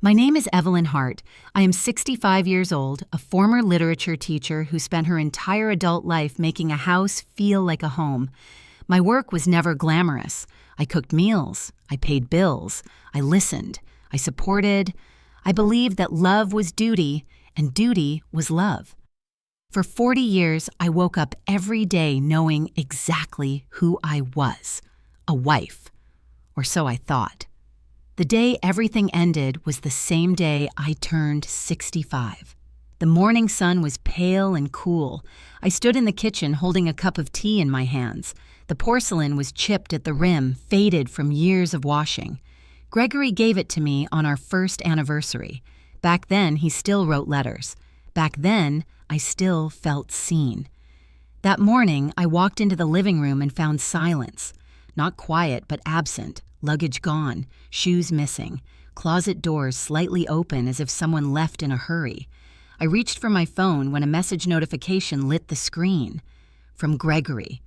My name is Evelyn Hart. I am 65 years old, a former literature teacher who spent her entire adult life making a house feel like a home. My work was never glamorous. I cooked meals, I paid bills, I listened, I supported. I believed that love was duty and duty was love. For 40 years, I woke up every day knowing exactly who I was, a wife, or so I thought. The day everything ended was the same day I turned 65. The morning sun was pale and cool. I stood in the kitchen holding a cup of tea in my hands. The porcelain was chipped at the rim, faded from years of washing. Gregory gave it to me on our first anniversary. Back then, he still wrote letters. Back then, I still felt seen. That morning, I walked into the living room and found silence. Not quiet, but absent. Luggage gone, shoes missing, closet doors slightly open as if someone left in a hurry. I reached for my phone when a message notification lit the screen. From Gregory.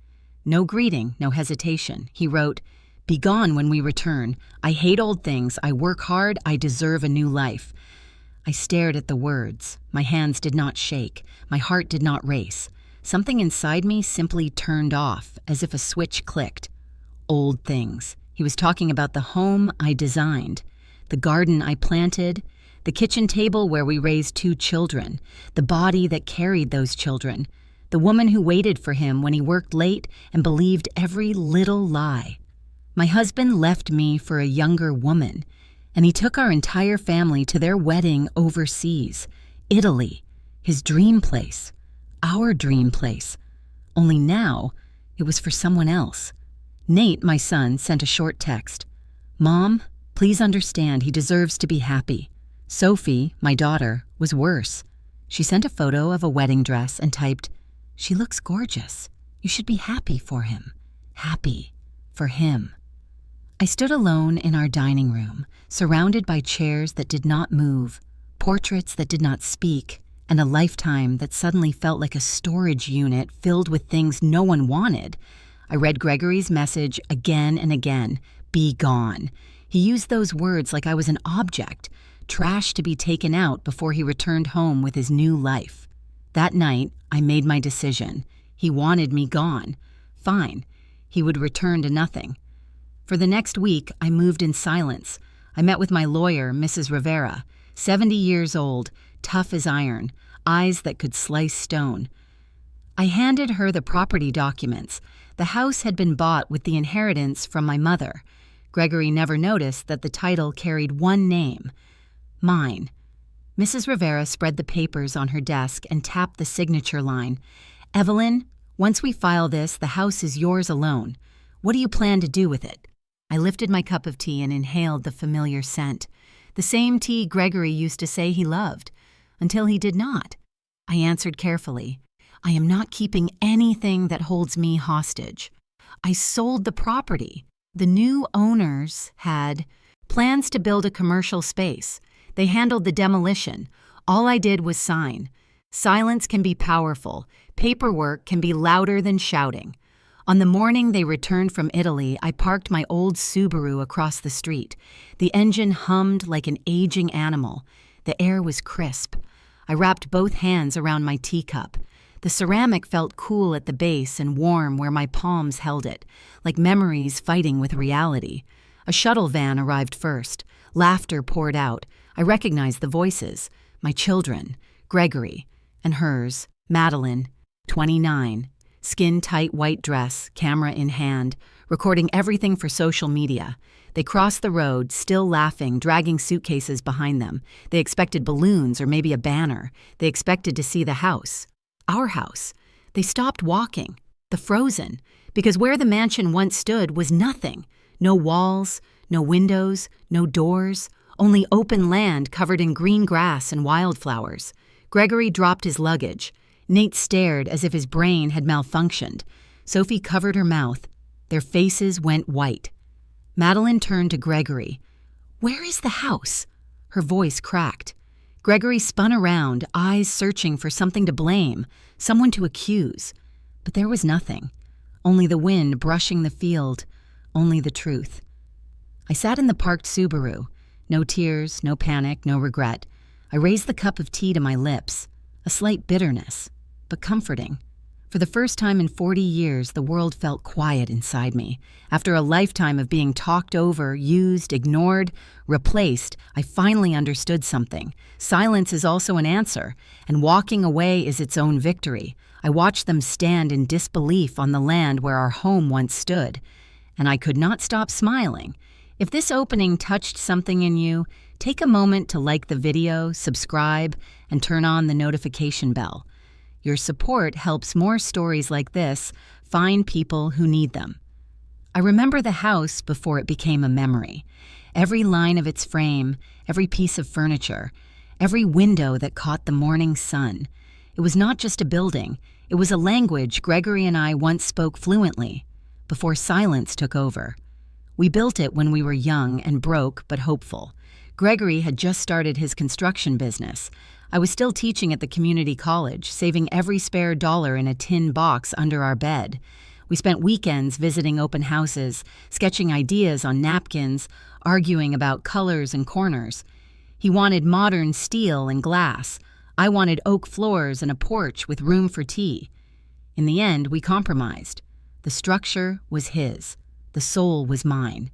No greeting, no hesitation. He wrote, "Be gone when we return. I hate old things. I work hard. I deserve a new life." I stared at the words. My hands did not shake. My heart did not race. Something inside me simply turned off, as if a switch clicked. Old things. He was talking about the home I designed, the garden I planted, the kitchen table where we raised 2 children, the body that carried those children, the woman who waited for him when he worked late and believed every little lie. My husband left me for a younger woman, and he took our entire family to their wedding overseas, Italy, his dream place, our dream place. Only now, it was for someone else. Nate, my son, sent a short text. "Mom, please understand he deserves to be happy." Sophie, my daughter, was worse. She sent a photo of a wedding dress and typed, "She looks gorgeous. You should be happy for him. Happy for him." I stood alone in our dining room, surrounded by chairs that did not move, portraits that did not speak, and a lifetime that suddenly felt like a storage unit filled with things no one wanted. I read Gregory's message again and again, "Be gone." He used those words like I was an object, trash to be taken out before he returned home with his new life. That night, I made my decision. He wanted me gone. Fine. He would return to nothing. For the next week, I moved in silence. I met with my lawyer, Mrs. Rivera, 70 years old, tough as iron, eyes that could slice stone. I handed her the property documents. The house had been bought with the inheritance from my mother. Gregory never noticed that the title carried one name, mine. Mrs. Rivera spread the papers on her desk and tapped the signature line. "Evelyn, once we file this, the house is yours alone. What do you plan to do with it?" I lifted my cup of tea and inhaled the familiar scent. The same tea Gregory used to say he loved, until he did not. I answered carefully, "I am not keeping anything that holds me hostage. I sold the property. The new owners had plans to build a commercial space. They handled the demolition. All I did was sign. Silence can be powerful. Paperwork can be louder than shouting." On the morning they returned from Italy, I parked my old Subaru across the street. The engine hummed like an aging animal. The air was crisp. I wrapped both hands around my teacup. The ceramic felt cool at the base and warm where my palms held it, like memories fighting with reality. A shuttle van arrived first. Laughter poured out. I recognized the voices. My children, Gregory, and hers, Madeline, 29, skin-tight white dress, camera in hand, recording everything for social media. They crossed the road, still laughing, dragging suitcases behind them. They expected balloons or maybe a banner. They expected to see the house. Our house. They stopped walking. The frozen. Because where the mansion once stood was nothing. No walls, no windows, no doors, only open land covered in green grass and wildflowers. Gregory dropped his luggage. Nate stared as if his brain had malfunctioned. Sophie covered her mouth. Their faces went white. Madeline turned to Gregory. "Where is the house?" Her voice cracked. Gregory spun around, eyes searching for something to blame, someone to accuse. But there was nothing. Only the wind brushing the field, only the truth. I sat in the parked Subaru. No tears, no panic, no regret. I raised the cup of tea to my lips, a slight bitterness, but comforting. For the first time in 40 years, the world felt quiet inside me. After a lifetime of being talked over, used, ignored, replaced, I finally understood something. Silence is also an answer, and walking away is its own victory. I watched them stand in disbelief on the land where our home once stood, and I could not stop smiling. If this opening touched something in you, take a moment to like the video, subscribe, and turn on the notification bell. Your support helps more stories like this find people who need them. I remember the house before it became a memory. Every line of its frame, every piece of furniture, every window that caught the morning sun. It was not just a building, it was a language Gregory and I once spoke fluently, before silence took over. We built it when we were young and broke but hopeful. Gregory had just started his construction business. I was still teaching at the community college, saving every spare dollar in a tin box under our bed. We spent weekends visiting open houses, sketching ideas on napkins, arguing about colors and corners. He wanted modern steel and glass. I wanted oak floors and a porch with room for tea. In the end, we compromised. The structure was his. The soul was mine.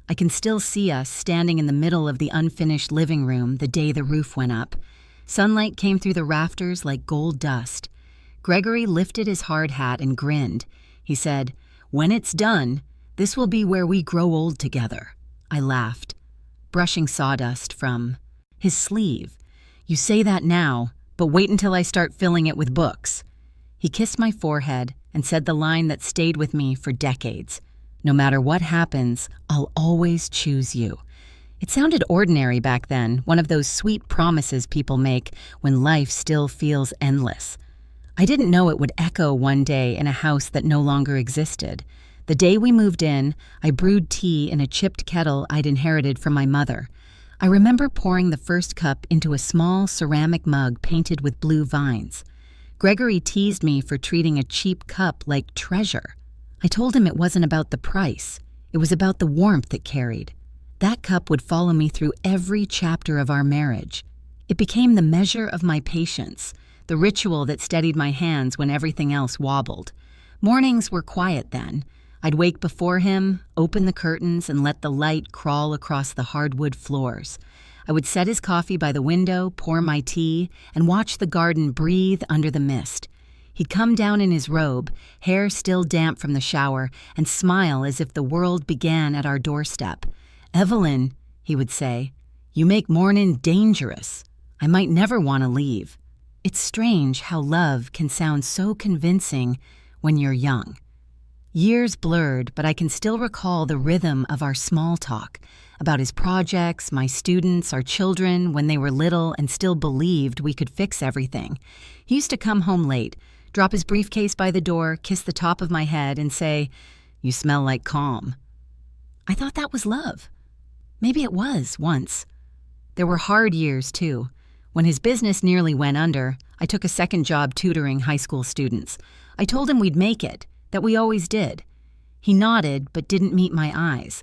I can still see us standing in the middle of the unfinished living room the day the roof went up. Sunlight came through the rafters like gold dust. Gregory lifted his hard hat and grinned. He said, "When it's done, this will be where we grow old together." I laughed, brushing sawdust from his sleeve. "You say that now, but wait until I start filling it with books." He kissed my forehead and said the line that stayed with me for decades. "No matter what happens, I'll always choose you." It sounded ordinary back then, one of those sweet promises people make when life still feels endless. I didn't know it would echo one day in a house that no longer existed. The day we moved in, I brewed tea in a chipped kettle I'd inherited from my mother. I remember pouring the first cup into a small ceramic mug painted with blue vines. Gregory teased me for treating a cheap cup like treasure. I told him it wasn't about the price. It was about the warmth it carried. That cup would follow me through every chapter of our marriage. It became the measure of my patience, the ritual that steadied my hands when everything else wobbled. Mornings were quiet then. I'd wake before him, open the curtains, and let the light crawl across the hardwood floors. I would set his coffee by the window, pour my tea, and watch the garden breathe under the mist. He'd come down in his robe, hair still damp from the shower, and smile as if the world began at our doorstep. "Evelyn," he would say, "you make mornin' dangerous. I might never want to leave." It's strange how love can sound so convincing when you're young. Years blurred, but I can still recall the rhythm of our small talk about his projects, my students, our children when they were little and still believed we could fix everything. He used to come home late, drop his briefcase by the door, kiss the top of my head, and say, "You smell like calm." I thought that was love. Maybe it was, once. There were hard years, too. When his business nearly went under, I took a second job tutoring high school students. I told him we'd make it, that we always did. He nodded, but didn't meet my eyes.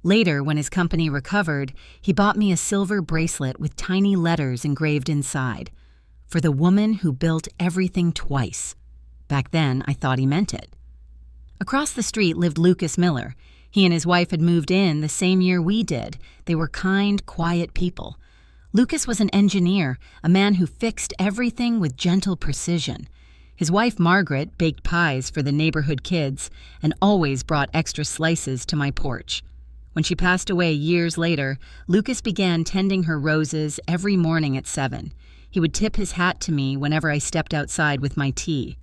Later, when his company recovered, he bought me a silver bracelet with tiny letters engraved inside. "For the woman who built everything twice." Back then, I thought he meant it. Across the street lived Lucas Miller. He and his wife had moved in the same year we did. They were kind, quiet people. Lucas was an engineer, a man who fixed everything with gentle precision. His wife, Margaret, baked pies for the neighborhood kids and always brought extra slices to my porch. When she passed away years later, Lucas began tending her roses every morning at 7. He would tip his hat to me whenever I stepped outside with my tea.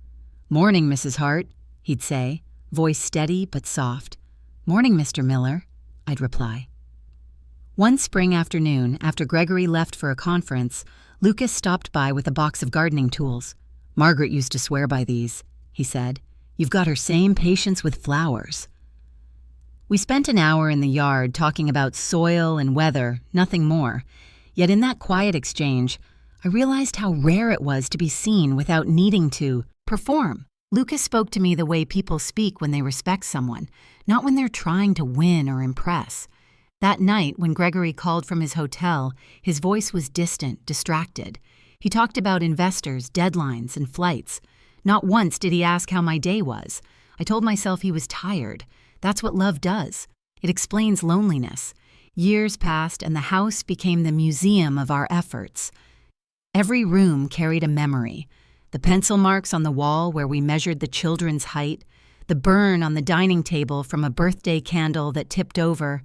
"Morning, Mrs. Hart," he'd say, voice steady but soft. "Morning, Mr. Miller," I'd reply. One spring afternoon, after Gregory left for a conference, Lucas stopped by with a box of gardening tools. "Margaret used to swear by these," he said. "You've got her same patience with flowers." We spent an hour in the yard talking about soil and weather, nothing more. Yet in that quiet exchange, I realized how rare it was to be seen without needing to perform. Lucas spoke to me the way people speak when they respect someone, not when they're trying to win or impress. That night, when Gregory called from his hotel, his voice was distant, distracted. He talked about investors, deadlines, and flights. Not once did he ask how my day was. I told myself he was tired. That's what love does. It explains loneliness. Years passed, and the house became the museum of our efforts. Every room carried a memory. The pencil marks on the wall where we measured the children's height, the burn on the dining table from a birthday candle that tipped over,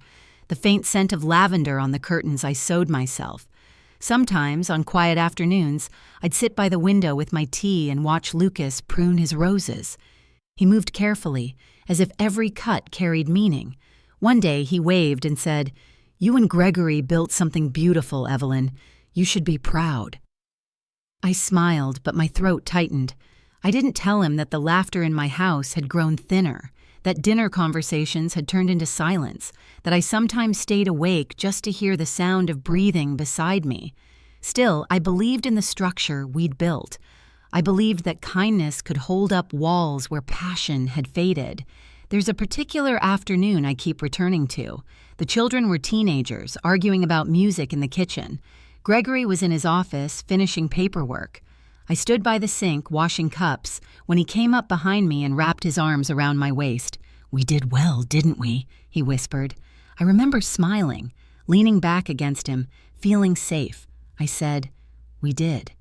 the faint scent of lavender on the curtains I sewed myself. Sometimes, on quiet afternoons, I'd sit by the window with my tea and watch Lucas prune his roses. He moved carefully, as if every cut carried meaning. One day he waved and said, "You and Gregory built something beautiful, Evelyn. You should be proud." I smiled, but my throat tightened. I didn't tell him that the laughter in my house had grown thinner, that dinner conversations had turned into silence, that I sometimes stayed awake just to hear the sound of breathing beside me. Still, I believed in the structure we'd built. I believed that kindness could hold up walls where passion had faded. There's a particular afternoon I keep returning to. The children were teenagers, arguing about music in the kitchen. Gregory was in his office, finishing paperwork. I stood by the sink, washing cups, when he came up behind me and wrapped his arms around my waist. "We did well, didn't we?" he whispered. I remember smiling, leaning back against him, feeling safe. I said, "We did."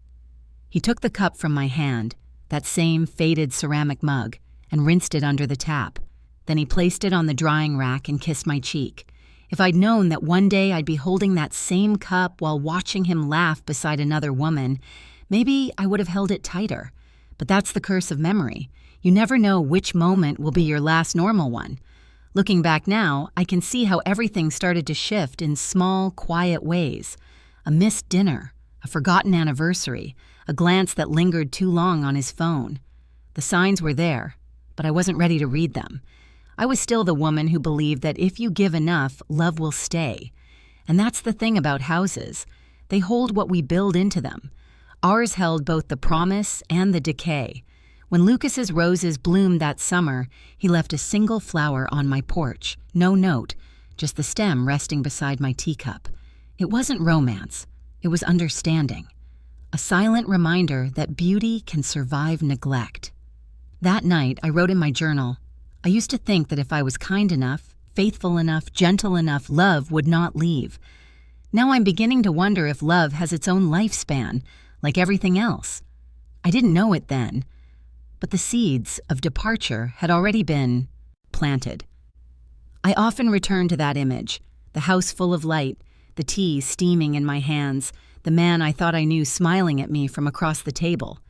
He took the cup from my hand, that same faded ceramic mug, and rinsed it under the tap. Then he placed it on the drying rack and kissed my cheek. If I'd known that one day I'd be holding that same cup while watching him laugh beside another woman, maybe I would have held it tighter. But that's the curse of memory. You never know which moment will be your last normal one. Looking back now, I can see how everything started to shift in small, quiet ways. A missed dinner, a forgotten anniversary, a glance that lingered too long on his phone. The signs were there, but I wasn't ready to read them. I was still the woman who believed that if you give enough, love will stay. And that's the thing about houses. They hold what we build into them. Ours held both the promise and the decay. When Lucas's roses bloomed that summer, he left a single flower on my porch. No note, just the stem resting beside my teacup. It wasn't romance. It was understanding. A silent reminder that beauty can survive neglect. That night, I wrote in my journal, I used to think that if I was kind enough, faithful enough, gentle enough, love would not leave. Now I'm beginning to wonder if love has its own lifespan, like everything else. I didn't know it then, but the seeds of departure had already been planted. I often return to that image, the house full of light, the tea steaming in my hands, the man I thought I knew smiling at me from across the table.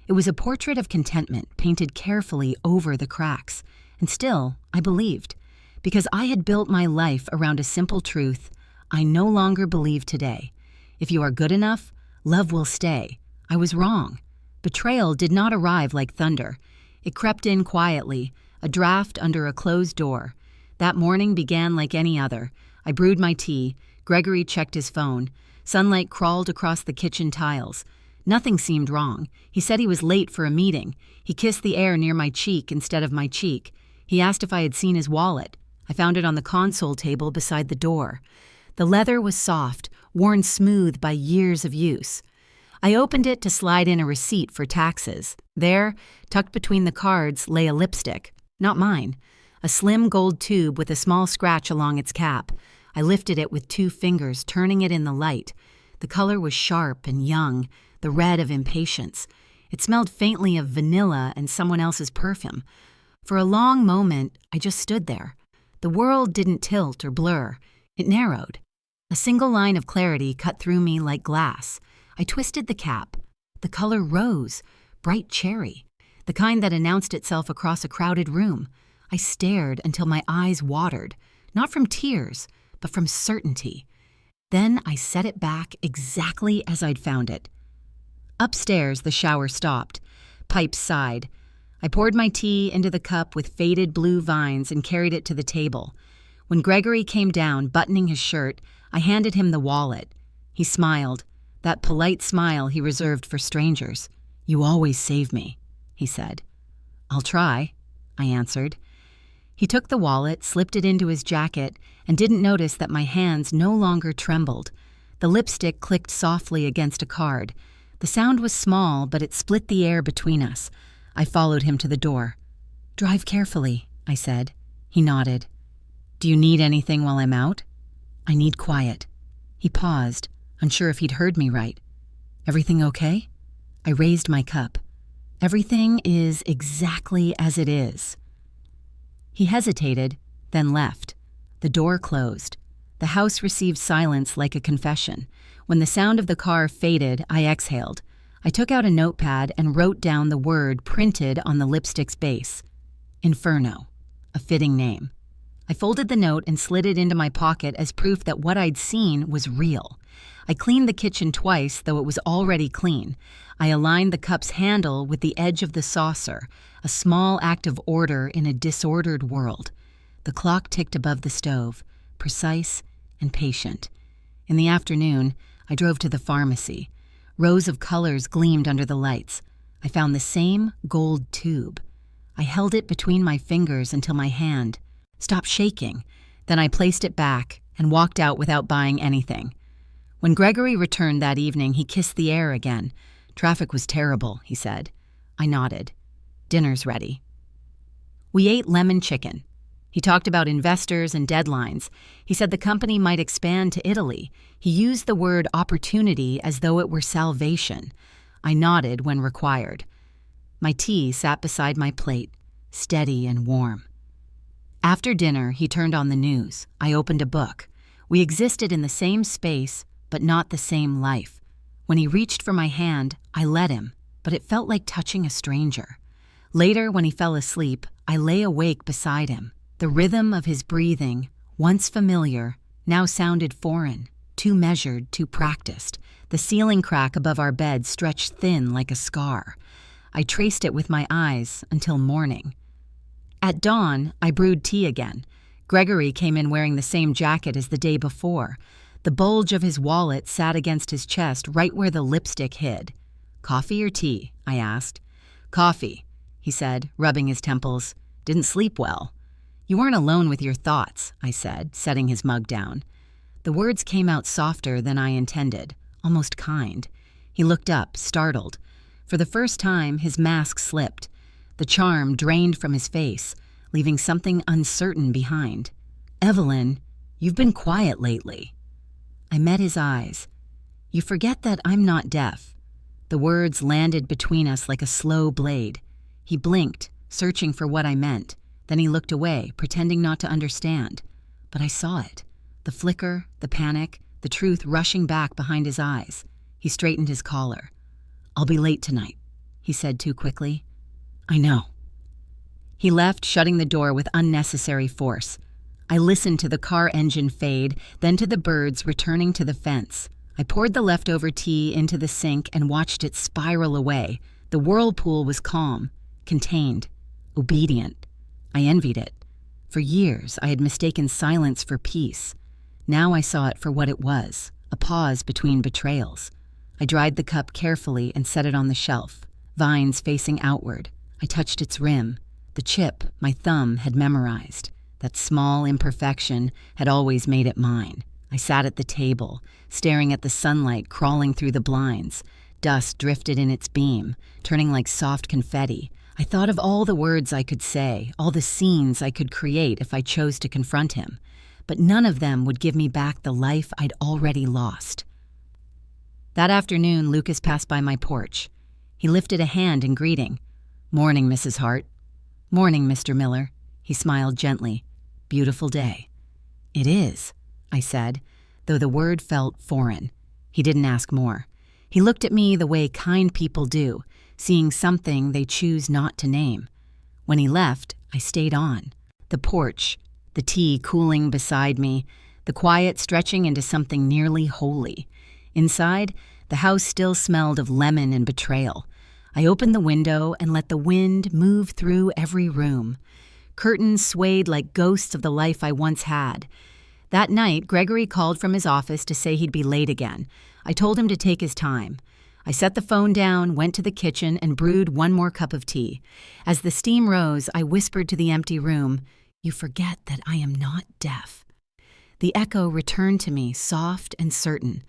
It was a portrait of contentment painted carefully over the cracks. And still, I believed, because I had built my life around a simple truth I no longer believe today. If you are good enough, love will stay. I was wrong. Betrayal did not arrive like thunder. It crept in quietly, a draft under a closed door. That morning began like any other. I brewed my tea. Gregory checked his phone. Sunlight crawled across the kitchen tiles. Nothing seemed wrong. He said he was late for a meeting. He kissed the air near my cheek instead of my cheek. He asked if I had seen his wallet. I found it on the console table beside the door. The leather was soft, worn smooth by years of use. I opened it to slide in a receipt for taxes. There, tucked between the cards, lay a lipstick. Not mine. A slim gold tube with a small scratch along its cap. I lifted it with 2 fingers, turning it in the light. The color was sharp and young, the red of impatience. It smelled faintly of vanilla and someone else's perfume. For a long moment, I just stood there. The world didn't tilt or blur. It narrowed. A single line of clarity cut through me like glass. I twisted the cap. The color rose, bright cherry, the kind that announced itself across a crowded room. I stared until my eyes watered, not from tears, but from certainty. Then I set it back exactly as I'd found it. Upstairs, the shower stopped. Pipes sighed. I poured my tea into the cup with faded blue vines and carried it to the table. When Gregory came down, buttoning his shirt, I handed him the wallet. He smiled, that polite smile he reserved for strangers. "You always save me," he said. "I'll try," I answered. He took the wallet, slipped it into his jacket, and didn't notice that my hands no longer trembled. The lipstick clicked softly against a card. The sound was small, but it split the air between us. I followed him to the door. "Drive carefully," I said. He nodded. "Do you need anything while I'm out?" "I need quiet." He paused, unsure if he'd heard me right. "Everything okay?" I raised my cup. "Everything is exactly as it is." He hesitated, then left. The door closed. The house received silence like a confession. When the sound of the car faded, I exhaled. I took out a notepad and wrote down the word printed on the lipstick's base. Inferno. A fitting name. I folded the note and slid it into my pocket as proof that what I'd seen was real. I cleaned the kitchen twice, though it was already clean. I aligned the cup's handle with the edge of the saucer, a small act of order in a disordered world. The clock ticked above the stove, precise and patient. In the afternoon, I drove to the pharmacy. Rows of colors gleamed under the lights. I found the same gold tube. I held it between my fingers until my hand stopped shaking. Then I placed it back and walked out without buying anything. When Gregory returned that evening, he kissed the air again. "Traffic was terrible," he said. I nodded. "Dinner's ready." We ate lemon chicken. He talked about investors and deadlines. He said the company might expand to Italy. He used the word opportunity as though it were salvation. I nodded when required. My tea sat beside my plate, steady and warm. After dinner, he turned on the news. I opened a book. We existed in the same space, but not the same life. When he reached for my hand, I let him, but it felt like touching a stranger. Later, when he fell asleep, I lay awake beside him. The rhythm of his breathing, once familiar, now sounded foreign, too measured, too practiced. The ceiling crack above our bed stretched thin like a scar. I traced it with my eyes until morning. At dawn, I brewed tea again. Gregory came in wearing the same jacket as the day before. The bulge of his wallet sat against his chest right where the lipstick hid. "Coffee or tea?" I asked. "Coffee," he said, rubbing his temples. "Didn't sleep well." "You weren't alone with your thoughts," I said, setting his mug down. The words came out softer than I intended, almost kind. He looked up, startled. For the first time, his mask slipped. The charm drained from his face, leaving something uncertain behind. "Evelyn, you've been quiet lately." I met his eyes. "You forget that I'm not deaf." The words landed between us like a slow blade. He blinked, searching for what I meant. Then he looked away, pretending not to understand. But I saw it. The flicker, the panic, the truth rushing back behind his eyes. He straightened his collar. "I'll be late tonight," he said too quickly. "I know." He left, shutting the door with unnecessary force. I listened to the car engine fade, then to the birds returning to the fence. I poured the leftover tea into the sink and watched it spiral away. The whirlpool was calm, contained, obedient. I envied it. For years, I had mistaken silence for peace. Now I saw it for what it was, a pause between betrayals. I dried the cup carefully and set it on the shelf, vines facing outward. I touched its rim. The chip my thumb had memorized. That small imperfection had always made it mine. I sat at the table, staring at the sunlight crawling through the blinds. Dust drifted in its beam, turning like soft confetti. I thought of all the words I could say, all the scenes I could create if I chose to confront him. But none of them would give me back the life I'd already lost. That afternoon, Lucas passed by my porch. He lifted a hand in greeting. "Morning, Mrs. Hart." "Morning, Mr. Miller." He smiled gently. "Beautiful day." "It is," I said, though the word felt foreign. He didn't ask more. He looked at me the way kind people do, seeing something they choose not to name. When he left, I stayed on. The porch, the tea cooling beside me, the quiet stretching into something nearly holy. Inside, the house still smelled of lemon and betrayal. I opened the window and let the wind move through every room. Curtains swayed like ghosts of the life I once had. That night, Gregory called from his office to say he'd be late again. I told him to take his time. I set the phone down, went to the kitchen, and brewed one more cup of tea. As the steam rose, I whispered to the empty room, You forget that I am not deaf." The echo returned to me, soft and certain.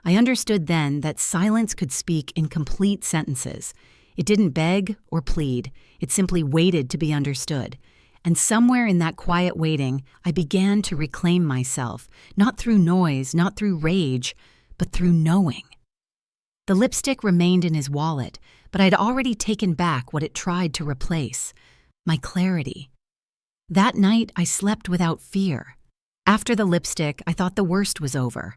I understood then that silence could speak in complete sentences. It didn't beg or plead. It simply waited to be understood. And somewhere in that quiet waiting, I began to reclaim myself, not through noise, not through rage, but through knowing. The lipstick remained in his wallet, but I'd already taken back what it tried to replace: my clarity. That night, I slept without fear. After the lipstick, I thought the worst was over.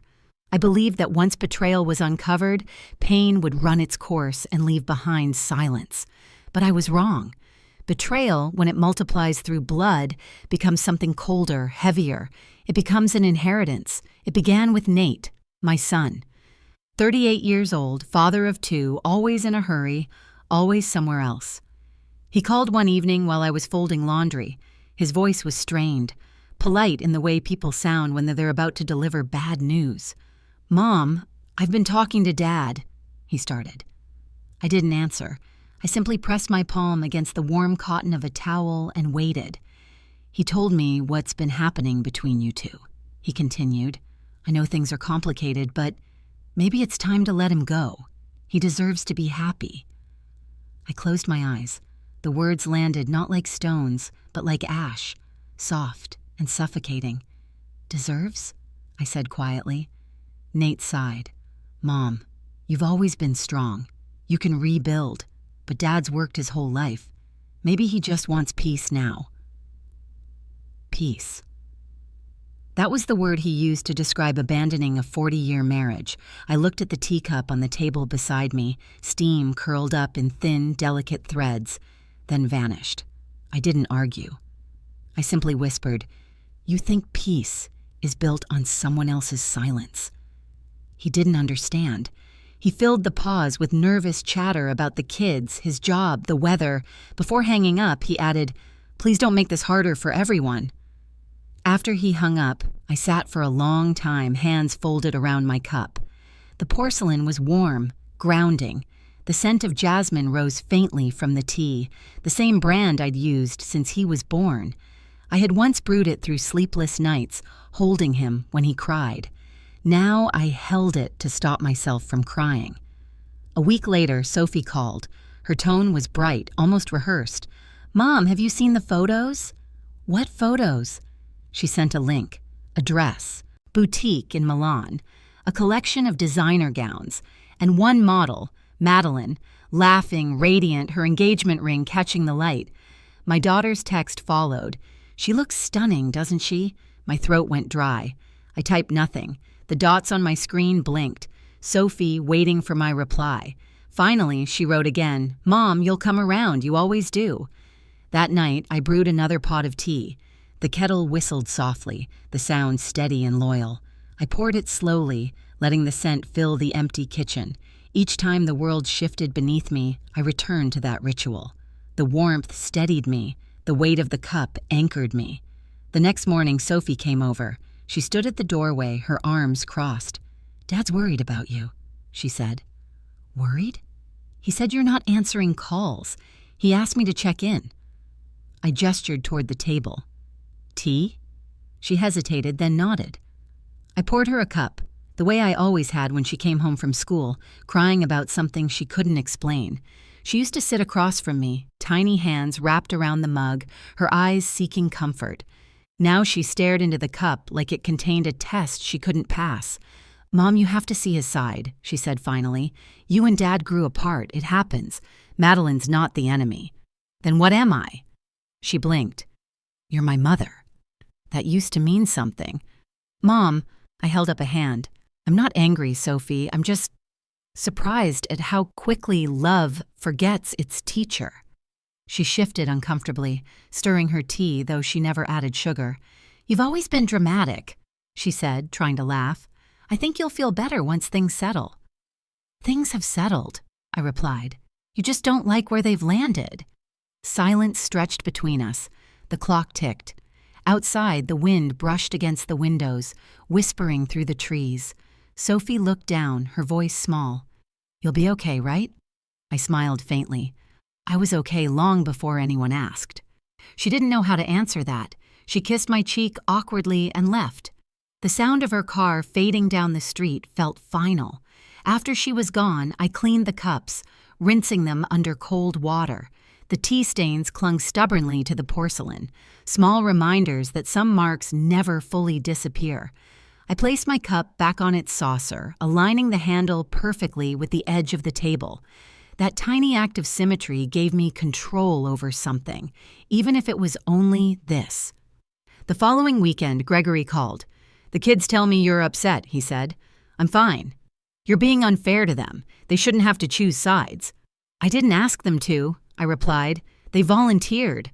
I believed that once betrayal was uncovered, pain would run its course and leave behind silence. But I was wrong. Betrayal, when it multiplies through blood, becomes something colder, heavier. It becomes an inheritance. It began with Nate, my son. 38 years old, father of 2, always in a hurry, always somewhere else. He called one evening while I was folding laundry. His voice was strained, polite in the way people sound when they're about to deliver bad news. "Mom, I've been talking to Dad," he started. I didn't answer. I simply pressed my palm against the warm cotton of a towel and waited. "He told me what's been happening between you two," he continued. "I know things are complicated, but maybe it's time to let him go. He deserves to be happy." I closed my eyes. The words landed not like stones, but like ash, soft and suffocating. "Deserves?" I said quietly. Nate sighed. "Mom, you've always been strong. You can rebuild. But Dad's worked his whole life. Maybe he just wants peace now." Peace. That was the word he used to describe abandoning a 40-year marriage. I looked at the teacup on the table beside me, steam curled up in thin, delicate threads, then vanished. I didn't argue. I simply whispered, "You think peace is built on someone else's silence?" He didn't understand. He filled the pause with nervous chatter about the kids, his job, the weather. Before hanging up, he added, "Please don't make this harder for everyone." After he hung up, I sat for a long time, hands folded around my cup. The porcelain was warm, grounding. The scent of jasmine rose faintly from the tea, the same brand I'd used since he was born. I had once brewed it through sleepless nights, holding him when he cried. Now I held it to stop myself from crying. A week later, Sophie called. Her tone was bright, almost rehearsed. "Mom, have you seen the photos?" "What photos?" She sent a link. A dress, boutique in Milan, a collection of designer gowns, and one model, Madeline, laughing, radiant, her engagement ring catching the light. My daughter's text followed. "She looks stunning, doesn't she?" My throat went dry. I typed nothing. The dots on my screen blinked. Sophie waiting for my reply. Finally, she wrote again, "Mom, you'll come around, you always do." That night, I brewed another pot of tea. The kettle whistled softly, the sound steady and loyal. I poured it slowly, letting the scent fill the empty kitchen. Each time the world shifted beneath me, I returned to that ritual. The warmth steadied me. The weight of the cup anchored me. The next morning, Sophie came over. She stood at the doorway, her arms crossed. "Dad's worried about you," she said. "Worried?" "He said you're not answering calls. He asked me to check in." I gestured toward the table. "Tea?" She hesitated, then nodded. I poured her a cup, the way I always had when she came home from school, crying about something she couldn't explain. She used to sit across from me, tiny hands wrapped around the mug, her eyes seeking comfort. Now she stared into the cup like it contained a test she couldn't pass. "Mom, you have to see his side," she said finally. "You and Dad grew apart. It happens. Madeline's not the enemy." "Then what am I?" She blinked. "You're my mother." That used to mean something. "Mom," I held up a hand. "I'm not angry, Sophie. I'm just surprised at how quickly love forgets its teacher." She shifted uncomfortably, stirring her tea, though she never added sugar. "You've always been dramatic," she said, trying to laugh. "I think you'll feel better once things settle." "Things have settled," I replied. "You just don't like where they've landed." Silence stretched between us. The clock ticked. Outside, the wind brushed against the windows, whispering through the trees. Sophie looked down, her voice small. "You'll be okay, right?" I smiled faintly. I was okay long before anyone asked. She didn't know how to answer that. She kissed my cheek awkwardly and left. The sound of her car fading down the street felt final. After she was gone, I cleaned the cups, rinsing them under cold water. The tea stains clung stubbornly to the porcelain, small reminders that some marks never fully disappear. I placed my cup back on its saucer, aligning the handle perfectly with the edge of the table. That tiny act of symmetry gave me control over something, even if it was only this. The following weekend, Gregory called. "The kids tell me you're upset," he said. "I'm fine. You're being unfair to them. They shouldn't have to choose sides." "I didn't ask them to," I replied. "They volunteered."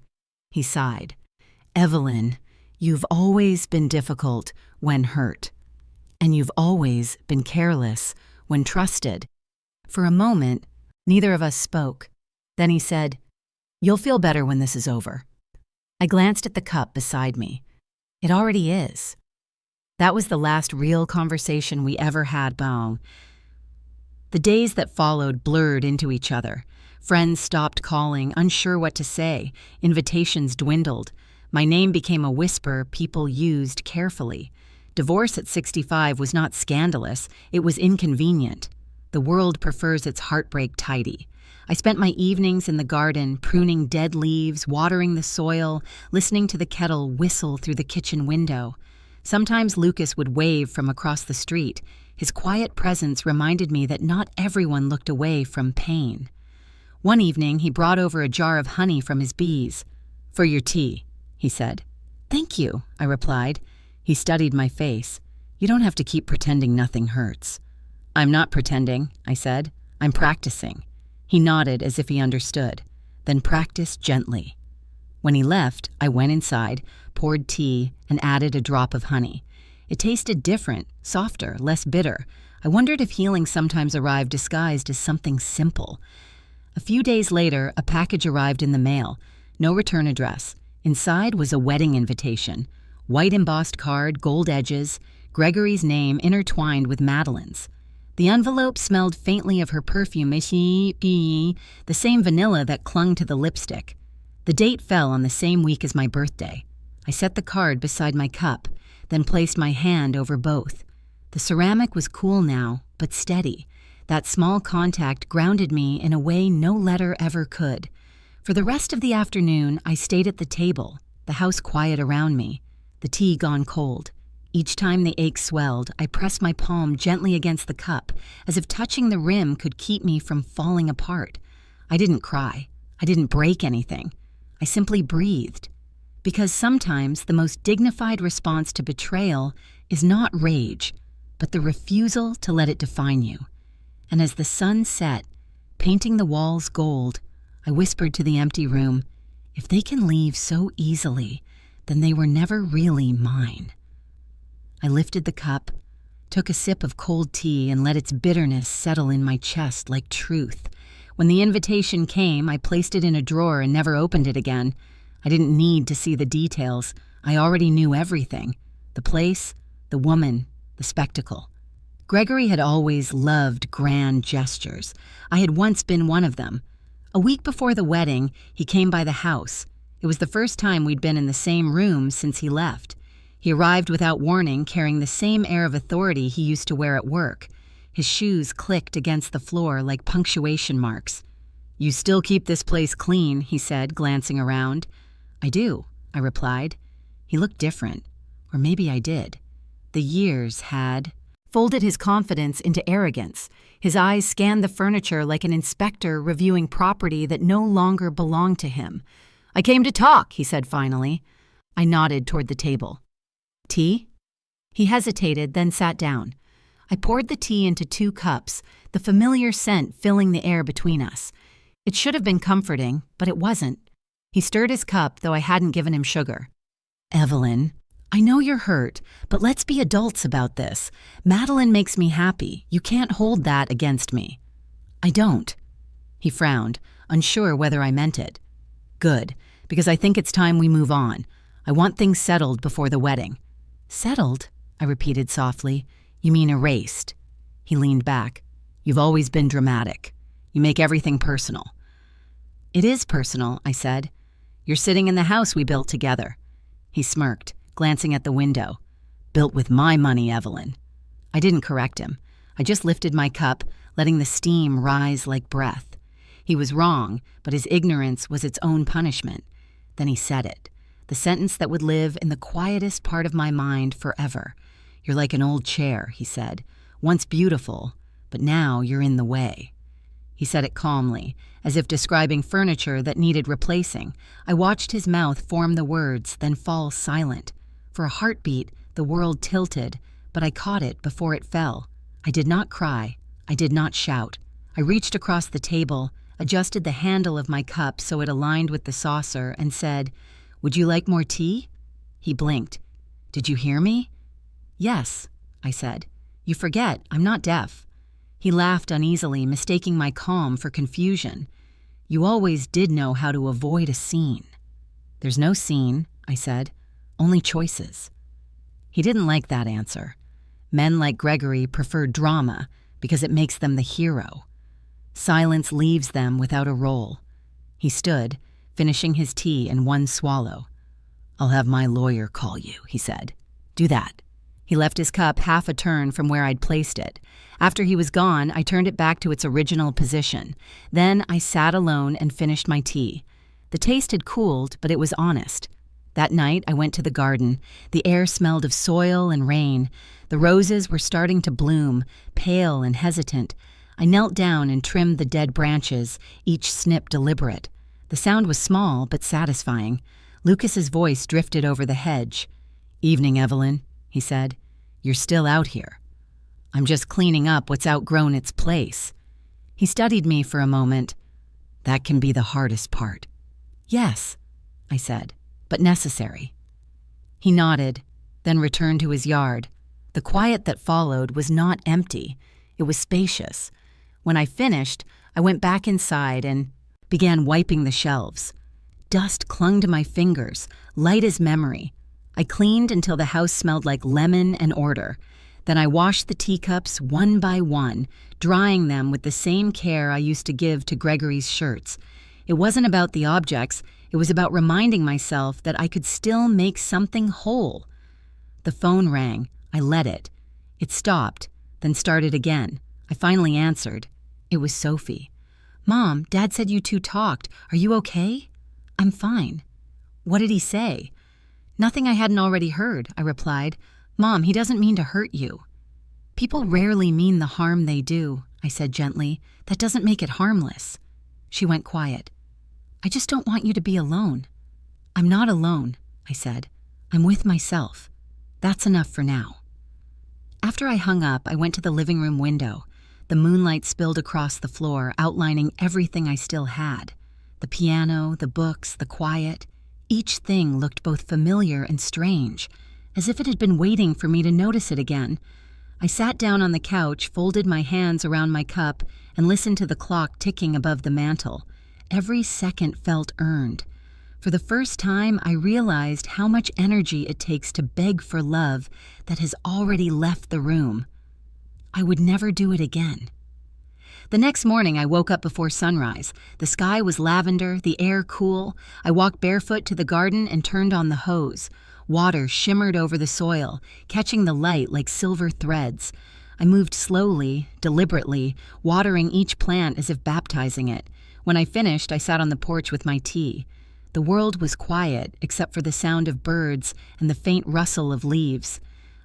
He sighed. "Evelyn, you've always been difficult when hurt. And you've always been careless when trusted." For a moment, neither of us spoke. Then he said, "You'll feel better when this is over." I glanced at the cup beside me. It already is. That was the last real conversation we ever had, Bao. The days that followed blurred into each other. Friends stopped calling, unsure what to say. Invitations dwindled. My name became a whisper people used carefully. Divorce at 65 was not scandalous, it was inconvenient. The world prefers its heartbreak tidy. I spent my evenings in the garden, pruning dead leaves, watering the soil, listening to the kettle whistle through the kitchen window. Sometimes Lucas would wave from across the street. His quiet presence reminded me that not everyone looked away from pain. One evening, he brought over a jar of honey from his bees. "For your tea," he said. "Thank you," I replied. He studied my face. "You don't have to keep pretending nothing hurts." "I'm not pretending," I said. "I'm practicing." He nodded as if he understood. "Then practice gently." When he left, I went inside, poured tea, and added a drop of honey. It tasted different, softer, less bitter. I wondered if healing sometimes arrived disguised as something simple. A few days later, a package arrived in the mail. No return address. Inside was a wedding invitation. White embossed card, gold edges, Gregory's name intertwined with Madeline's. The envelope smelled faintly of her perfume, the same vanilla that clung to the lipstick. The date fell on the same week as my birthday. I set the card beside my cup, then placed my hand over both. The ceramic was cool now, but steady. That small contact grounded me in a way no letter ever could. For the rest of the afternoon, I stayed at the table, the house quiet around me, the tea gone cold. Each time the ache swelled, I pressed my palm gently against the cup, as if touching the rim could keep me from falling apart. I didn't cry. I didn't break anything. I simply breathed. Because sometimes the most dignified response to betrayal is not rage, but the refusal to let it define you. And as the sun set, painting the walls gold, I whispered to the empty room, "If they can leave so easily, then they were never really mine." I lifted the cup, took a sip of cold tea, and let its bitterness settle in my chest like truth. When the invitation came, I placed it in a drawer and never opened it again. I didn't need to see the details. I already knew everything. The place, the woman, the spectacle. Gregory had always loved grand gestures. I had once been one of them. A week before the wedding, he came by the house. It was the first time we'd been in the same room since he left. He arrived without warning, carrying the same air of authority he used to wear at work. His shoes clicked against the floor like punctuation marks. "You still keep this place clean," he said, glancing around. "I do," I replied. He looked different. Or maybe I did. The years had folded his confidence into arrogance. His eyes scanned the furniture like an inspector reviewing property that no longer belonged to him. "I came to talk," he said finally. I nodded toward the table. "Tea?" He hesitated, then sat down. I poured the tea into 2 cups, the familiar scent filling the air between us. It should have been comforting, but it wasn't. He stirred his cup, though I hadn't given him sugar. "Evelyn, I know you're hurt, but let's be adults about this. Madeline makes me happy. You can't hold that against me." "I don't." He frowned, unsure whether I meant it. "Good, because I think it's time we move on. I want things settled before the wedding." "Settled?" I repeated softly. "You mean erased?" He leaned back. "You've always been dramatic. You make everything personal." "It is personal," I said. "You're sitting in the house we built together." He smirked, glancing at the window. "Built with my money, Evelyn." I didn't correct him. I just lifted my cup, letting the steam rise like breath. He was wrong, but his ignorance was its own punishment. Then he said it, the sentence that would live in the quietest part of my mind forever. "You're like an old chair," he said. "Once beautiful, but now you're in the way." He said it calmly, as if describing furniture that needed replacing. I watched his mouth form the words, then fall silent. For a heartbeat, the world tilted, but I caught it before it fell. I did not cry. I did not shout. I reached across the table, adjusted the handle of my cup so it aligned with the saucer, and said, "Would you like more tea?" He blinked. "Did you hear me?" "Yes," I said. "You forget, I'm not deaf." He laughed uneasily, mistaking my calm for confusion. "You always did know how to avoid a scene." "There's no scene," I said. "Only choices." He didn't like that answer. Men like Gregory prefer drama because it makes them the hero. Silence leaves them without a role. He stood, finishing his tea in one swallow. "I'll have my lawyer call you," he said. "Do that." He left his cup half a turn from where I'd placed it. After he was gone, I turned it back to its original position. Then I sat alone and finished my tea. The taste had cooled, but it was honest. That night, I went to the garden. The air smelled of soil and rain. The roses were starting to bloom, pale and hesitant. I knelt down and trimmed the dead branches, each snip deliberate. The sound was small but satisfying. Lucas's voice drifted over the hedge. "Evening, Evelyn," he said. "You're still out here." "I'm just cleaning up what's outgrown its place." He studied me for a moment. "That can be the hardest part." "Yes," I said, "but necessary." He nodded, then returned to his yard. The quiet that followed was not empty. It was spacious. When I finished, I went back inside and began wiping the shelves. Dust clung to my fingers, light as memory. I cleaned until the house smelled like lemon and order. Then I washed the teacups one by one, drying them with the same care I used to give to Gregory's shirts. It wasn't about the objects, it was about reminding myself that I could still make something whole. The phone rang. I let it. It stopped, then started again. I finally answered. It was Sophie. "Mom, Dad said you two talked. Are you okay?" "I'm fine." "What did he say?" "Nothing I hadn't already heard," I replied. "Mom, he doesn't mean to hurt you." "People rarely mean the harm they do," I said gently. "That doesn't make it harmless." She went quiet. "I just don't want you to be alone." "I'm not alone," I said. "I'm with myself. That's enough for now." After I hung up, I went to the living room window. The moonlight spilled across the floor, outlining everything I still had. The piano, the books, the quiet. Each thing looked both familiar and strange, as if it had been waiting for me to notice it again. I sat down on the couch, folded my hands around my cup, and listened to the clock ticking above the mantel. Every second felt earned. For the first time, I realized how much energy it takes to beg for love that has already left the room. I would never do it again. The next morning, I woke up before sunrise. The sky was lavender, the air cool. I walked barefoot to the garden and turned on the hose. Water shimmered over the soil, catching the light like silver threads. I moved slowly, deliberately, watering each plant as if baptizing it. When I finished, I sat on the porch with my tea. The world was quiet, except for the sound of birds and the faint rustle of leaves.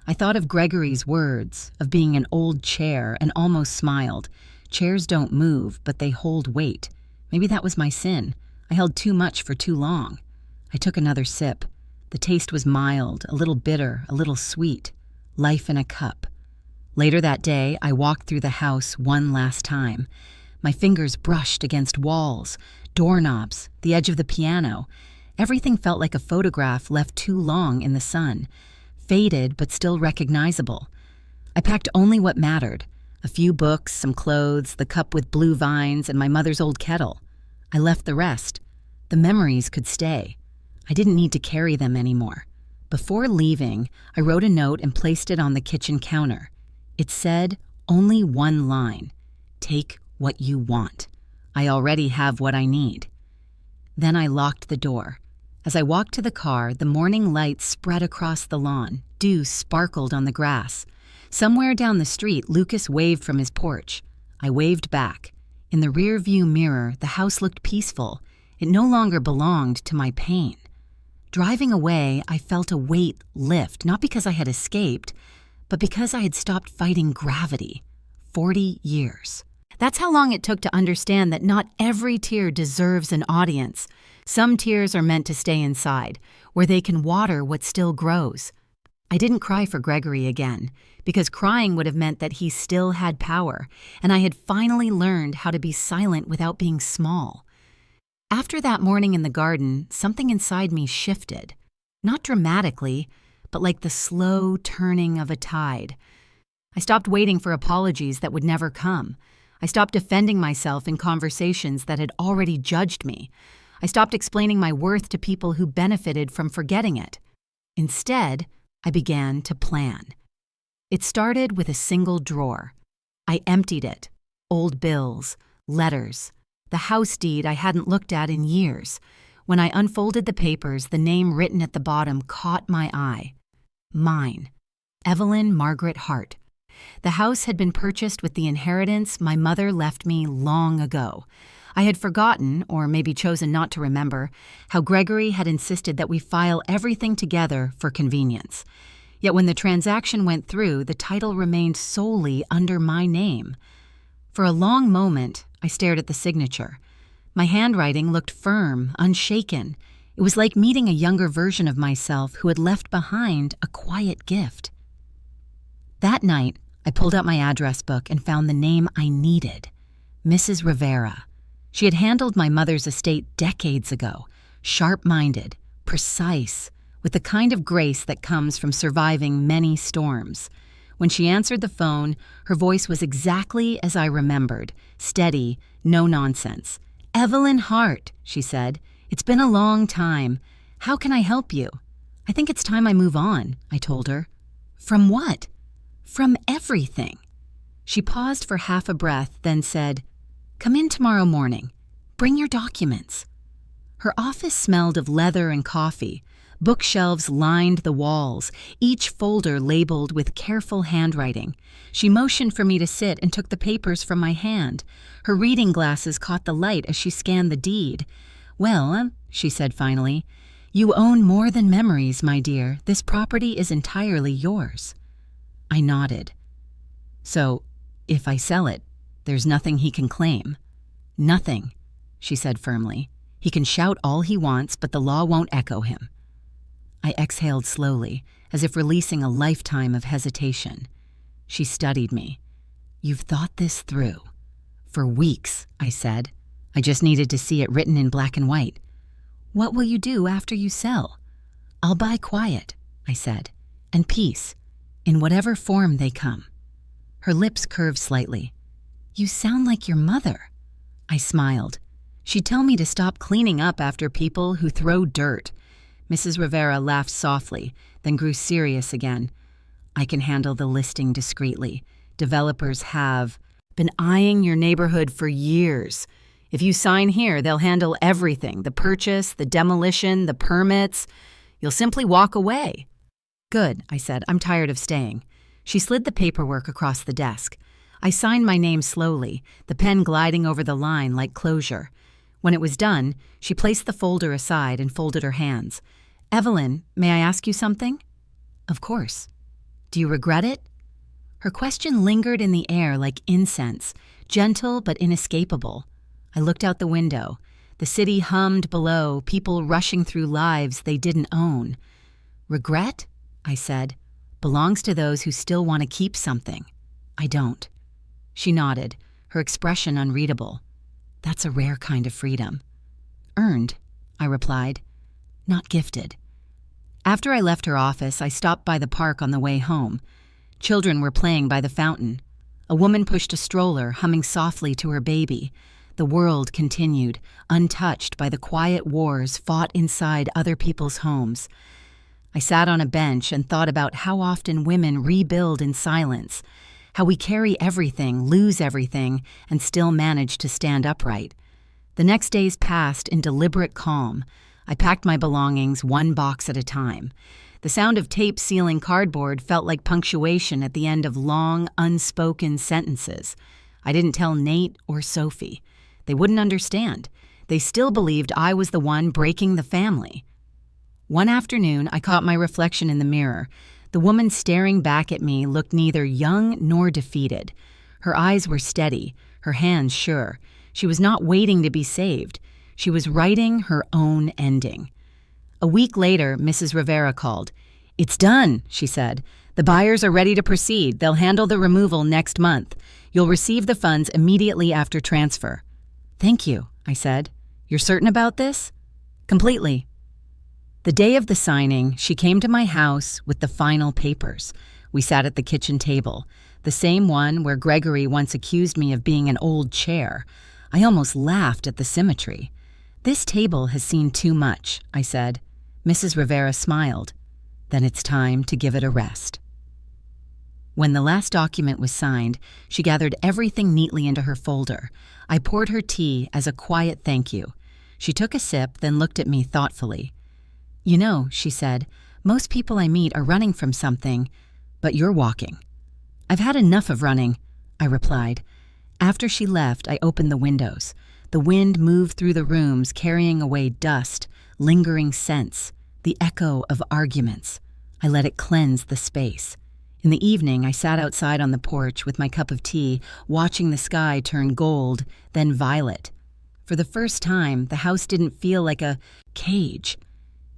I thought of Gregory's words, of being an old chair, and almost smiled. Chairs don't move, but they hold weight. Maybe that was my sin. I held too much for too long. I took another sip. The taste was mild, a little bitter, a little sweet. Life in a cup. Later that day, I walked through the house one last time. My fingers brushed against walls, doorknobs, the edge of the piano. Everything felt like a photograph left too long in the sun. Faded but still recognizable. I packed only what mattered. A few books, some clothes, the cup with blue vines, and my mother's old kettle. I left the rest. The memories could stay. I didn't need to carry them anymore. Before leaving, I wrote a note and placed it on the kitchen counter. It said only one line. "Take what you want. I already have what I need." Then I locked the door. As I walked to the car, the morning light spread across the lawn. Dew sparkled on the grass. Somewhere down the street, Lucas waved from his porch. I waved back. In the rear-view mirror, the house looked peaceful. It no longer belonged to my pain. Driving away, I felt a weight lift, not because I had escaped, but because I had stopped fighting gravity. 40 years. That's how long it took to understand that not every tear deserves an audience. Some tears are meant to stay inside, where they can water what still grows. I didn't cry for Gregory again, because crying would have meant that he still had power, and I had finally learned how to be silent without being small. After that morning in the garden, something inside me shifted. Not dramatically, but like the slow turning of a tide. I stopped waiting for apologies that would never come. I stopped defending myself in conversations that had already judged me. I stopped explaining my worth to people who benefited from forgetting it. Instead, I began to plan. It started with a single drawer. I emptied it. Old bills, letters, the house deed I hadn't looked at in years. When I unfolded the papers, the name written at the bottom caught my eye. Mine, Evelyn Margaret Hart. The house had been purchased with the inheritance my mother left me long ago. I had forgotten, or maybe chosen not to remember, how Gregory had insisted that we file everything together for convenience. Yet when the transaction went through, the title remained solely under my name. For a long moment, I stared at the signature. My handwriting looked firm, unshaken. It was like meeting a younger version of myself who had left behind a quiet gift. That night, I pulled out my address book and found the name I needed, Mrs. Rivera. She had handled my mother's estate decades ago, sharp-minded, precise, with the kind of grace that comes from surviving many storms. When she answered the phone, her voice was exactly as I remembered, steady, no nonsense. "Evelyn Hart," she said. "It's been a long time. How can I help you?" "I think it's time I move on," I told her. "From what?" "From everything." She paused for half a breath, then said, "Come in tomorrow morning. Bring your documents." Her office smelled of leather and coffee. Bookshelves lined the walls, each folder labeled with careful handwriting. She motioned for me to sit and took the papers from my hand. Her reading glasses caught the light as she scanned the deed. "Well," she said finally, "you own more than memories, my dear. This property is entirely yours." I nodded. "So, if I sell it, there's nothing he can claim?" "Nothing," she said firmly. "He can shout all he wants, but the law won't echo him." I exhaled slowly, as if releasing a lifetime of hesitation. She studied me. "You've thought this through." "For weeks," I said. "I just needed to see it written in black and white." "What will you do after you sell?" "I'll buy quiet," I said, "and peace, in whatever form they come." Her lips curved slightly. "You sound like your mother." I smiled. "She'd tell me to stop cleaning up after people who throw dirt." Mrs. Rivera laughed softly, then grew serious again. "I can handle the listing discreetly. Developers have been eyeing your neighborhood for years. If you sign here, they'll handle everything, the purchase, the demolition, the permits. You'll simply walk away." "Good," I said. "I'm tired of staying." She slid the paperwork across the desk. I signed my name slowly, the pen gliding over the line like closure. When it was done, she placed the folder aside and folded her hands. "Evelyn, may I ask you something?" "Of course." "Do you regret it?" Her question lingered in the air like incense, gentle but inescapable. I looked out the window. The city hummed below, people rushing through lives they didn't own. "Regret," I said, "belongs to those who still want to keep something. I don't." She nodded, her expression unreadable. "That's a rare kind of freedom." "Earned," I replied, "not gifted." After I left her office, I stopped by the park on the way home. Children were playing by the fountain. A woman pushed a stroller, humming softly to her baby. The world continued, untouched by the quiet wars fought inside other people's homes. I sat on a bench and thought about how often women rebuild in silence, how we carry everything, lose everything, and still manage to stand upright. The next days passed in deliberate calm. I packed my belongings one box at a time. The sound of tape sealing cardboard felt like punctuation at the end of long, unspoken sentences. I didn't tell Nate or Sophie. They wouldn't understand. They still believed I was the one breaking the family. One afternoon, I caught my reflection in the mirror. The woman staring back at me looked neither young nor defeated. Her eyes were steady, her hands sure. She was not waiting to be saved. She was writing her own ending. A week later, Mrs. Rivera called. "It's done," she said. "The buyers are ready to proceed. They'll handle the removal next month. You'll receive the funds immediately after transfer." "Thank you," I said. "You're certain about this?" "Completely." The day of the signing, she came to my house with the final papers. We sat at the kitchen table, the same one where Gregory once accused me of being an old chair. I almost laughed at the symmetry. "This table has seen too much," I said. Mrs. Rivera smiled. "Then it's time to give it a rest." When the last document was signed, she gathered everything neatly into her folder. I poured her tea as a quiet thank you. She took a sip, then looked at me thoughtfully. "You know," she said, "most people I meet are running from something, but you're walking." "I've had enough of running," I replied. After she left, I opened the windows. The wind moved through the rooms, carrying away dust, lingering scents, the echo of arguments. I let it cleanse the space. In the evening, I sat outside on the porch with my cup of tea, watching the sky turn gold, then violet. For the first time, the house didn't feel like a cage.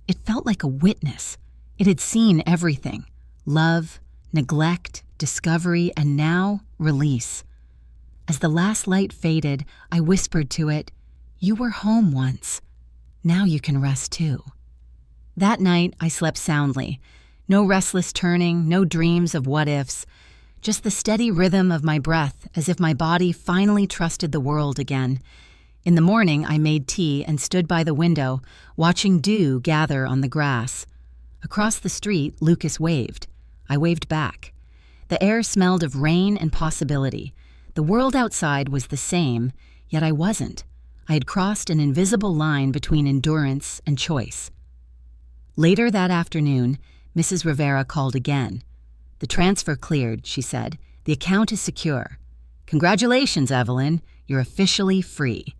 It felt like a witness. It had seen everything: love, neglect, discovery, and now release. As the last light faded, I whispered to it, "You were home once. Now you can rest too." That night, I slept soundly. No restless turning, no dreams of what-ifs, just the steady rhythm of my breath, as if my body finally trusted the world again. In the morning, I made tea and stood by the window, watching dew gather on the grass. Across the street, Lucas waved. I waved back. The air smelled of rain and possibility. The world outside was the same, yet I wasn't. I had crossed an invisible line between endurance and choice. Later that afternoon, Mrs. Rivera called again. "The transfer cleared," she said. "The account is secure." "Congratulations, Evelyn. You're officially free."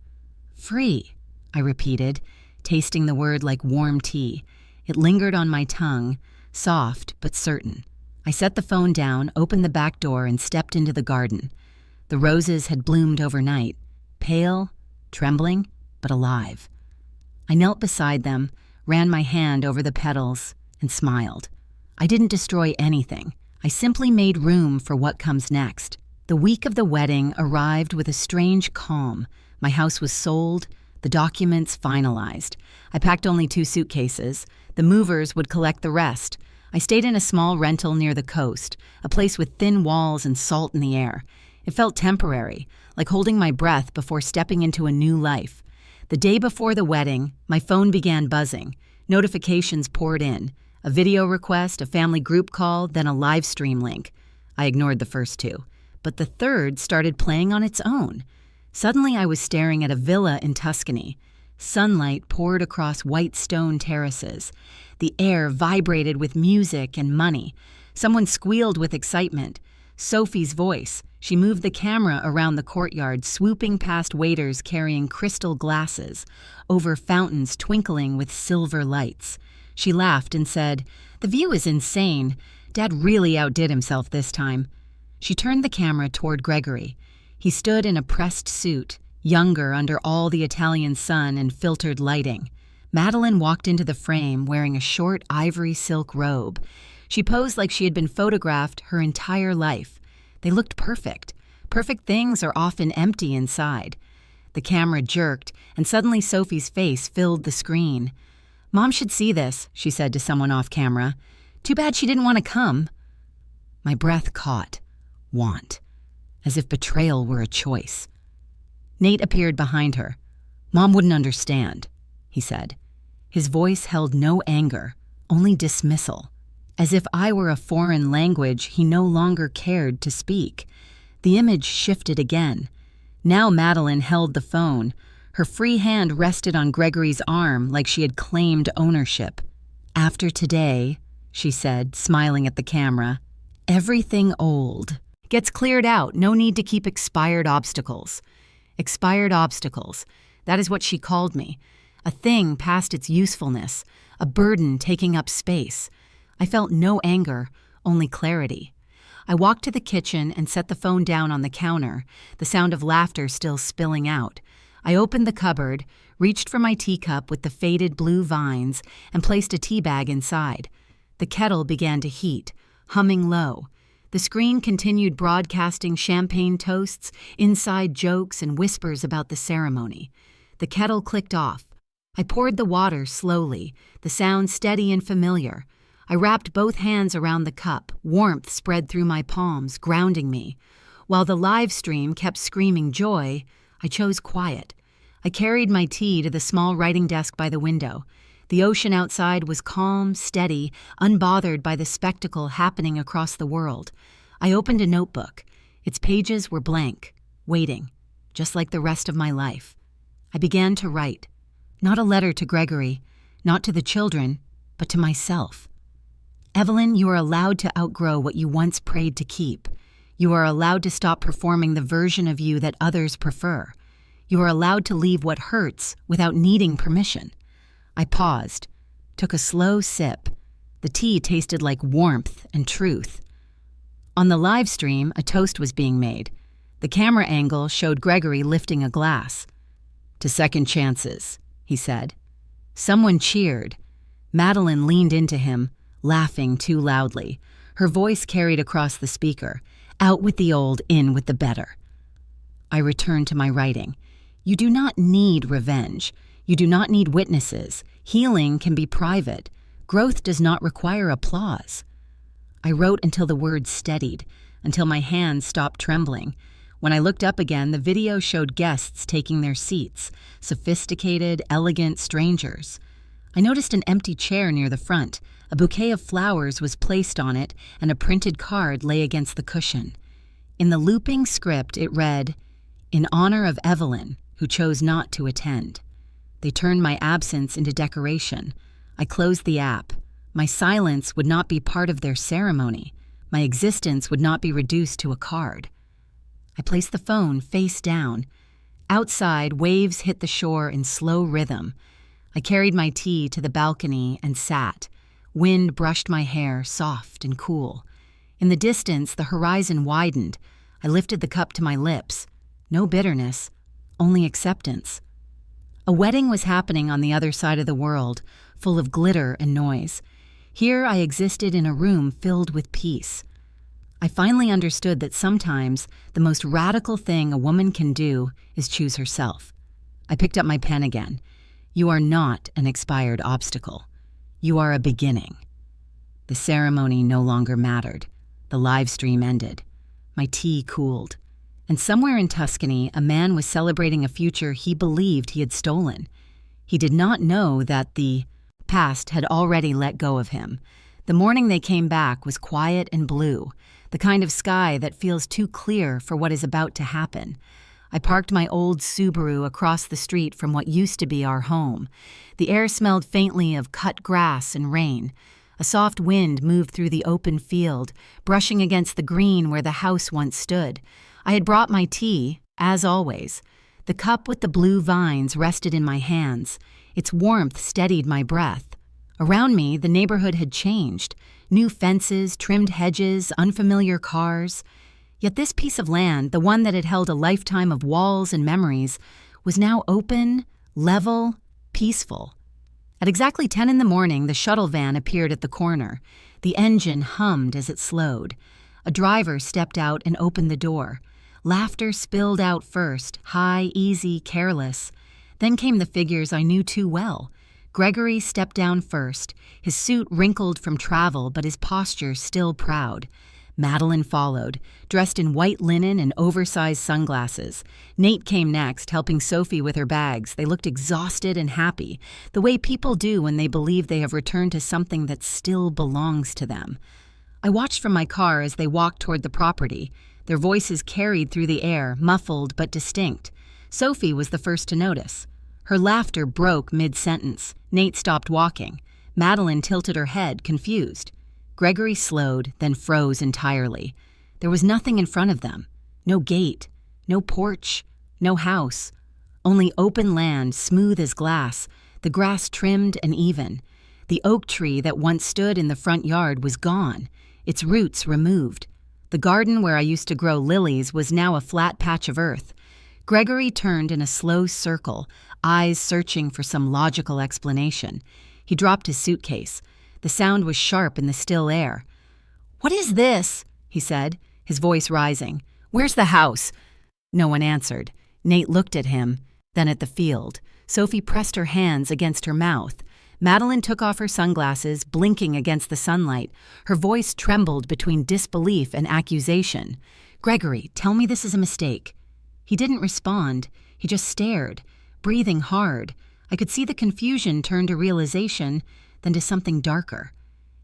"Free," I repeated, tasting the word like warm tea. It lingered on my tongue, soft but certain. I set the phone down, opened the back door, and stepped into the garden. The roses had bloomed overnight, pale, trembling, but alive. I knelt beside them, ran my hand over the petals, and smiled. I didn't destroy anything. I simply made room for what comes next. The week of the wedding arrived with a strange calm. My house was sold, the documents finalized. I packed only 2 suitcases. The movers would collect the rest. I stayed in a small rental near the coast, a place with thin walls and salt in the air. It felt temporary, like holding my breath before stepping into a new life. The day before the wedding, my phone began buzzing. Notifications poured in. A video request, a family group call, then a live stream link. I ignored the first 2, but the third started playing on its own. Suddenly I was staring at a villa in Tuscany. Sunlight poured across white stone terraces. The air vibrated with music and money. Someone squealed with excitement. Sophie's voice. She moved the camera around the courtyard, swooping past waiters carrying crystal glasses, over fountains twinkling with silver lights. She laughed and said, "The view is insane. Dad really outdid himself this time." She turned the camera toward Gregory. He stood in a pressed suit, younger under all the Italian sun and filtered lighting. Madeline walked into the frame wearing a short ivory silk robe. She posed like she had been photographed her entire life. They looked perfect. Perfect things are often empty inside. The camera jerked, and suddenly Sophie's face filled the screen. "Mom should see this," she said to someone off camera. "Too bad she didn't want to come." My breath caught. Want. As if betrayal were a choice. Nate appeared behind her. "Mom wouldn't understand," he said. His voice held no anger, only dismissal. As if I were a foreign language he no longer cared to speak. The image shifted again. Now Madeline held the phone. Her free hand rested on Gregory's arm like she had claimed ownership. "After today," she said, smiling at the camera, "everything old gets cleared out. No need to keep expired obstacles." Expired obstacles. That is what she called me. A thing past its usefulness, a burden taking up space. I felt no anger, only clarity. I walked to the kitchen and set the phone down on the counter, the sound of laughter still spilling out. I opened the cupboard, reached for my teacup with the faded blue vines, and placed a tea bag inside. The kettle began to heat, humming low. The screen continued broadcasting champagne toasts, inside jokes, and whispers about the ceremony. The kettle clicked off. I poured the water slowly, the sound steady and familiar. I wrapped both hands around the cup, warmth spread through my palms, grounding me. While the live stream kept screaming joy, I chose quiet. I carried my tea to the small writing desk by the window. The ocean outside was calm, steady, unbothered by the spectacle happening across the world. I opened a notebook. Its pages were blank, waiting, just like the rest of my life. I began to write. Not a letter to Gregory, not to the children, but to myself. "Evelyn, you are allowed to outgrow what you once prayed to keep. You are allowed to stop performing the version of you that others prefer. You are allowed to leave what hurts without needing permission." I paused, took a slow sip. The tea tasted like warmth and truth. On the live stream, a toast was being made. The camera angle showed Gregory lifting a glass. "To second chances," he said. Someone cheered. Madeline leaned into him, laughing too loudly. Her voice carried across the speaker. "Out with the old, in with the better." I returned to my writing. You do not need revenge. You do not need witnesses. Healing can be private. Growth does not require applause. I wrote until the words steadied, until my hands stopped trembling. When I looked up again, the video showed guests taking their seats, sophisticated, elegant strangers. I noticed an empty chair near the front. A bouquet of flowers was placed on it, and a printed card lay against the cushion. In the looping script, it read, "In honor of Evelyn, who chose not to attend." They turned my absence into decoration. I closed the app. My silence would not be part of their ceremony. My existence would not be reduced to a card. I placed the phone face down. Outside, waves hit the shore in slow rhythm. I carried my tea to the balcony and sat. Wind brushed my hair, soft and cool. In the distance, the horizon widened. I lifted the cup to my lips. No bitterness, only acceptance. A wedding was happening on the other side of the world, full of glitter and noise. Here I existed in a room filled with peace. I finally understood that sometimes the most radical thing a woman can do is choose herself. I picked up my pen again. You are not an expired obstacle. You are a beginning. The ceremony no longer mattered. The live stream ended. My tea cooled. And somewhere in Tuscany, a man was celebrating a future he believed he had stolen. He did not know that the past had already let go of him. The morning they came back was quiet and blue, the kind of sky that feels too clear for what is about to happen. I parked my old Subaru across the street from what used to be our home. The air smelled faintly of cut grass and rain. A soft wind moved through the open field, brushing against the green where the house once stood. I had brought my tea, as always. The cup with the blue vines rested in my hands. Its warmth steadied my breath. Around me, the neighborhood had changed. New fences, trimmed hedges, unfamiliar cars. Yet this piece of land, the one that had held a lifetime of walls and memories, was now open, level, peaceful. At exactly 10 in the morning, the shuttle van appeared at the corner. The engine hummed as it slowed. A driver stepped out and opened the door. Laughter spilled out first, high, easy, careless. Then came the figures I knew too well. Gregory stepped down first, his suit wrinkled from travel but his posture still proud. Madeline followed, dressed in white linen and oversized sunglasses. Nate came next, helping Sophie with her bags. They looked exhausted and happy, the way people do when they believe they have returned to something that still belongs to them. I watched from my car as they walked toward the property. Their voices carried through the air, muffled but distinct. Sophie was the first to notice. Her laughter broke mid-sentence. Nate stopped walking. Madeline tilted her head, confused. Gregory slowed, then froze entirely. There was nothing in front of them. No gate, no porch, no house. Only open land, smooth as glass, the grass trimmed and even. The oak tree that once stood in the front yard was gone, its roots removed. The garden where I used to grow lilies was now a flat patch of earth. Gregory turned in a slow circle, eyes searching for some logical explanation. He dropped his suitcase. The sound was sharp in the still air. "What is this?" he said, his voice rising. "Where's the house?" No one answered. Nate looked at him, then at the field. Sophie pressed her hands against her mouth. Madeline took off her sunglasses, blinking against the sunlight. Her voice trembled between disbelief and accusation. "Gregory, tell me this is a mistake." He didn't respond. He just stared, breathing hard. I could see the confusion turn to realization, then to something darker.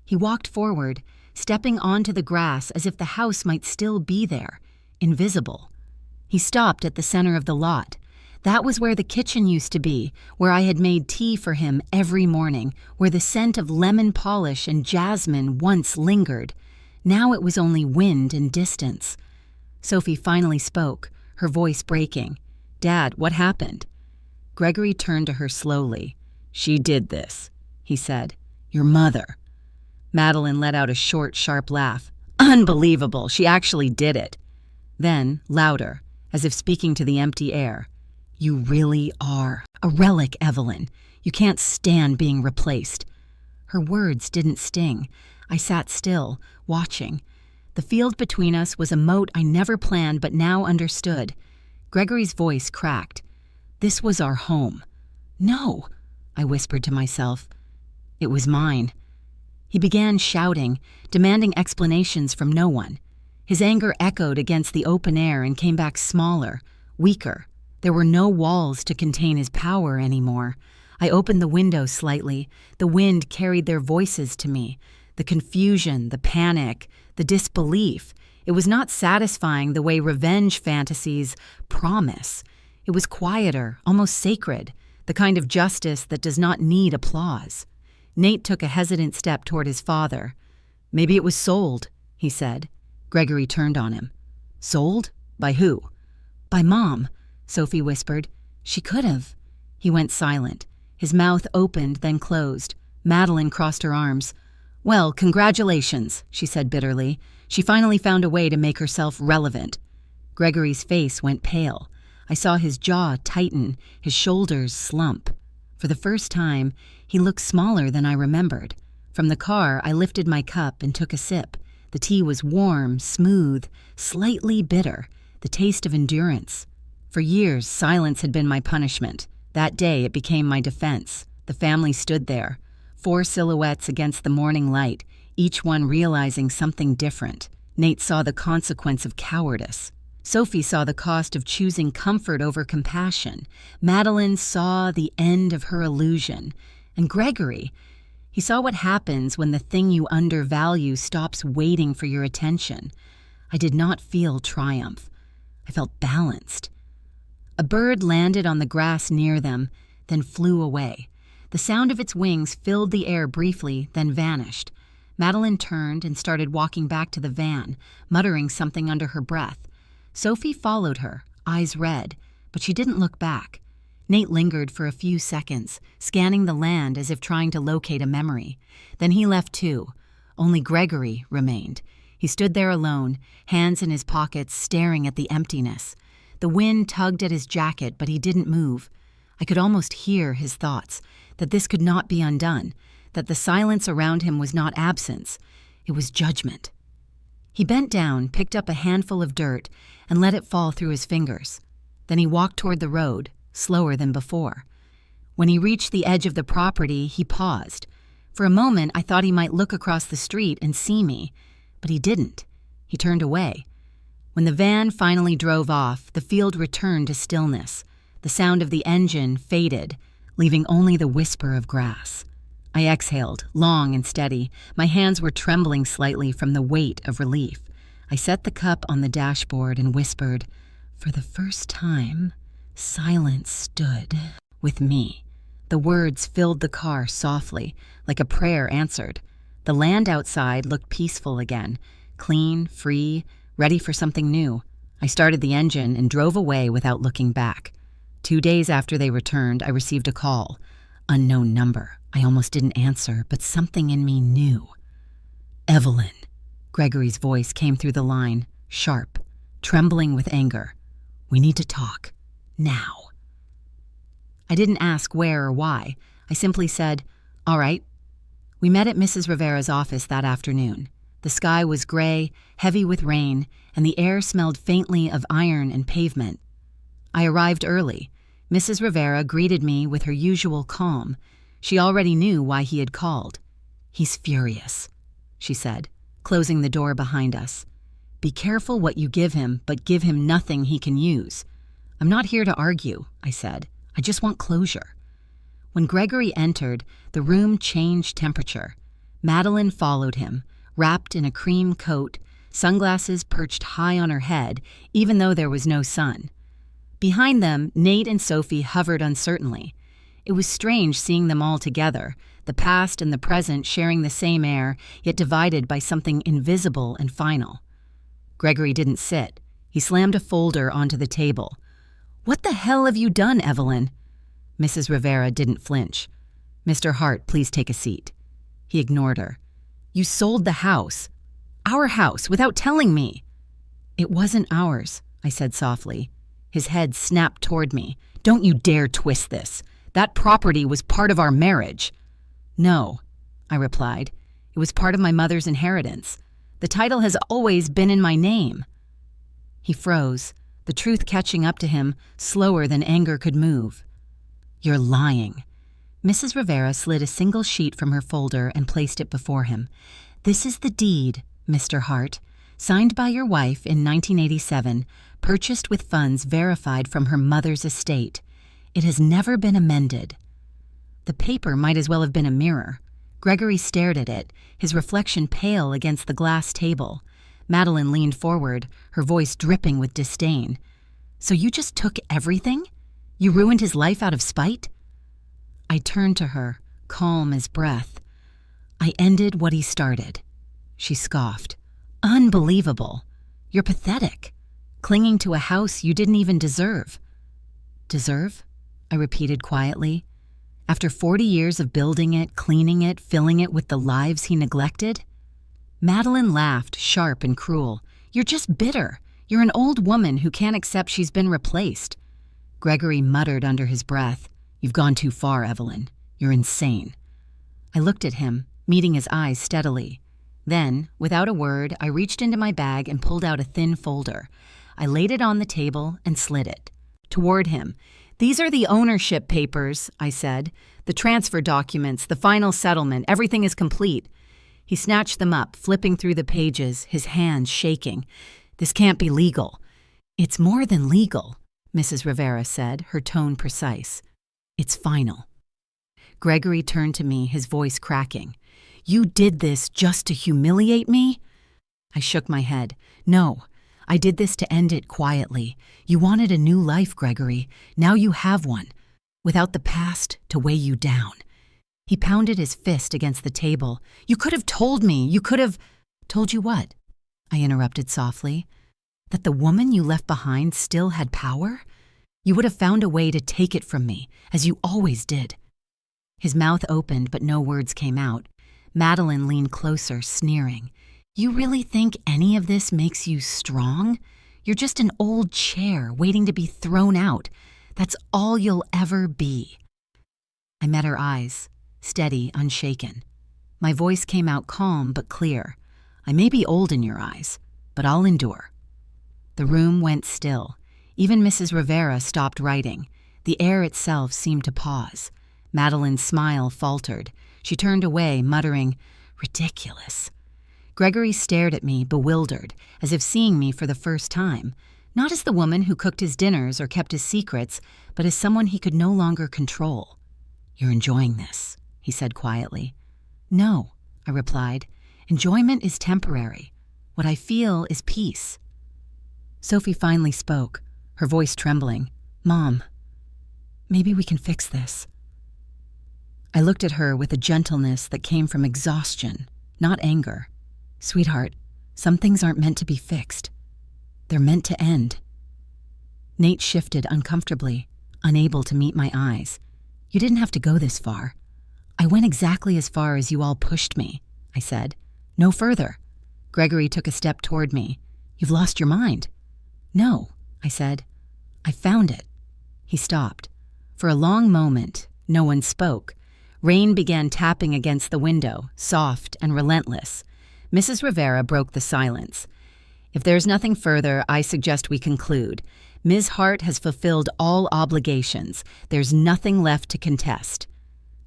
He walked forward, stepping onto the grass as if the house might still be there, invisible. He stopped at the center of the lot. That was where the kitchen used to be, where I had made tea for him every morning, where the scent of lemon polish and jasmine once lingered. Now it was only wind and distance. Sophie finally spoke, her voice breaking. "Dad, what happened?" Gregory turned to her slowly. "She did this," he said. "Your mother." Madeline let out a short, sharp laugh. "Unbelievable, she actually did it." Then, louder, as if speaking to the empty air. "You really are a relic, Evelyn. You can't stand being replaced." Her words didn't sting. I sat still, watching. The field between us was a moat I never planned but now understood. Gregory's voice cracked. "This was our home." "No," I whispered to myself. "It was mine." He began shouting, demanding explanations from no one. His anger echoed against the open air and came back smaller, weaker. There were no walls to contain his power anymore. I opened the window slightly. The wind carried their voices to me. The confusion, the panic, the disbelief. It was not satisfying the way revenge fantasies promise. It was quieter, almost sacred, the kind of justice that does not need applause. Nate took a hesitant step toward his father. "Maybe it was sold," he said. Gregory turned on him. "Sold? By who?" "By Mom," Sophie whispered. "She could have." He went silent. His mouth opened, then closed. Madeline crossed her arms. "Well, congratulations," she said bitterly. She finally found a way to make herself relevant. Gregory's face went pale. I saw his jaw tighten, his shoulders slump. For the first time, he looked smaller than I remembered. From the car, I lifted my cup and took a sip. The tea was warm, smooth, slightly bitter, the taste of endurance. For years, silence had been my punishment. That day, it became my defense. The family stood there, 4 silhouettes against the morning light, each one realizing something different. Nate saw the consequence of cowardice. Sophie saw the cost of choosing comfort over compassion. Madeline saw the end of her illusion. And Gregory, he saw what happens when the thing you undervalue stops waiting for your attention. I did not feel triumph. I felt balanced. A bird landed on the grass near them, then flew away. The sound of its wings filled the air briefly, then vanished. Madeline turned and started walking back to the van, muttering something under her breath. Sophie followed her, eyes red, but she didn't look back. Nate lingered for a few seconds, scanning the land as if trying to locate a memory. Then he left too. Only Gregory remained. He stood there alone, hands in his pockets, staring at the emptiness. The wind tugged at his jacket, but he didn't move. I could almost hear his thoughts, that this could not be undone, that the silence around him was not absence. It was judgment. He bent down, picked up a handful of dirt, and let it fall through his fingers. Then he walked toward the road, slower than before. When he reached the edge of the property, he paused. For a moment, I thought he might look across the street and see me, but he didn't. He turned away. When the van finally drove off, the field returned to stillness. The sound of the engine faded, leaving only the whisper of grass. I exhaled, long and steady. My hands were trembling slightly from the weight of relief. I set the cup on the dashboard and whispered, "For the first time, Silence stood with me. The words filled the car softly, like a prayer answered. The land outside looked peaceful again, clean, free, ready for something new. I started the engine and drove away without looking back. 2 days after they returned, I received a call. Unknown number. I almost didn't answer, but something in me knew. Evelyn. Gregory's voice came through the line, sharp, trembling with anger. We need to talk. Now. I didn't ask where or why. I simply said, all right. We met at Mrs. Rivera's office that afternoon. The sky was gray, heavy with rain, and the air smelled faintly of iron and pavement. I arrived early. Mrs. Rivera greeted me with her usual calm. She already knew why he had called. He's furious, she said, closing the door behind us. Be careful what you give him, but give him nothing he can use. I'm not here to argue, I said. I just want closure. When Gregory entered, the room changed temperature. Madeline followed him, wrapped in a cream coat, sunglasses perched high on her head, even though there was no sun. Behind them, Nate and Sophie hovered uncertainly. It was strange seeing them all together, the past and the present sharing the same air, yet divided by something invisible and final. Gregory didn't sit. He slammed a folder onto the table. What the hell have you done, Evelyn? Mrs. Rivera didn't flinch. Mr. Hart, please take a seat. He ignored her. You sold the house. Our house, without telling me. It wasn't ours, I said softly. His head snapped toward me. Don't you dare twist this. That property was part of our marriage. No, I replied. It was part of my mother's inheritance. The title has always been in my name. He froze, the truth catching up to him slower than anger could move. You're lying. Mrs. Rivera slid a single sheet from her folder and placed it before him. This is the deed, Mr. Hart, signed by your wife in 1987, purchased with funds verified from her mother's estate. It has never been amended. The paper might as well have been a mirror. Gregory stared at it, his reflection pale against the glass table. Madeline leaned forward, her voice dripping with disdain. So you just took everything? You ruined his life out of spite? I turned to her, calm as breath. I ended what he started. She scoffed. Unbelievable. You're pathetic. Clinging to a house you didn't even deserve. Deserve? I repeated quietly. After 40 years of building it, cleaning it, filling it with the lives he neglected? Madeline laughed, sharp and cruel. You're just bitter. You're an old woman who can't accept she's been replaced. Gregory muttered under his breath. You've gone too far, Evelyn. You're insane. I looked at him, meeting his eyes steadily. Then, without a word, I reached into my bag and pulled out a thin folder. I laid it on the table and slid it. Toward him. These are the ownership papers, I said. The transfer documents, the final settlement, everything is complete. He snatched them up, flipping through the pages, his hands shaking. This can't be legal. It's more than legal, Mrs. Rivera said, her tone precise. It's final. Gregory turned to me, his voice cracking. You did this just to humiliate me? I shook my head. No, I did this to end it quietly. You wanted a new life, Gregory. Now you have one. Without the past to weigh you down. He pounded his fist against the table. You could have told me. You could have... Told you what? I interrupted softly. That the woman you left behind still had power? You would have found a way to take it from me, as you always did. His mouth opened, but no words came out. Madeline leaned closer, sneering. You really think any of this makes you strong? You're just an old chair waiting to be thrown out. That's all you'll ever be. I met her eyes, steady, unshaken. My voice came out calm but clear. I may be old in your eyes, but I'll endure. The room went still. Even Mrs. Rivera stopped writing. The air itself seemed to pause. Madeline's smile faltered. She turned away, muttering, ridiculous. Gregory stared at me, bewildered, as if seeing me for the first time, not as the woman who cooked his dinners or kept his secrets, but as someone he could no longer control. You're enjoying this, he said quietly. No, I replied. Enjoyment is temporary. What I feel is peace. Sophie finally spoke, her voice trembling. "Mom, maybe we can fix this." I looked at her with a gentleness that came from exhaustion, not anger. "Sweetheart, some things aren't meant to be fixed. They're meant to end." Nate shifted uncomfortably, unable to meet my eyes. "You didn't have to go this far." "I went exactly as far as you all pushed me," I said. "No further." Gregory took a step toward me. "You've lost your mind." "No," I said. "I found it." He stopped. For a long moment, no one spoke. Rain began tapping against the window, soft and relentless. Mrs. Rivera broke the silence. "If there's nothing further, I suggest we conclude. Ms. Hart has fulfilled all obligations. There's nothing left to contest."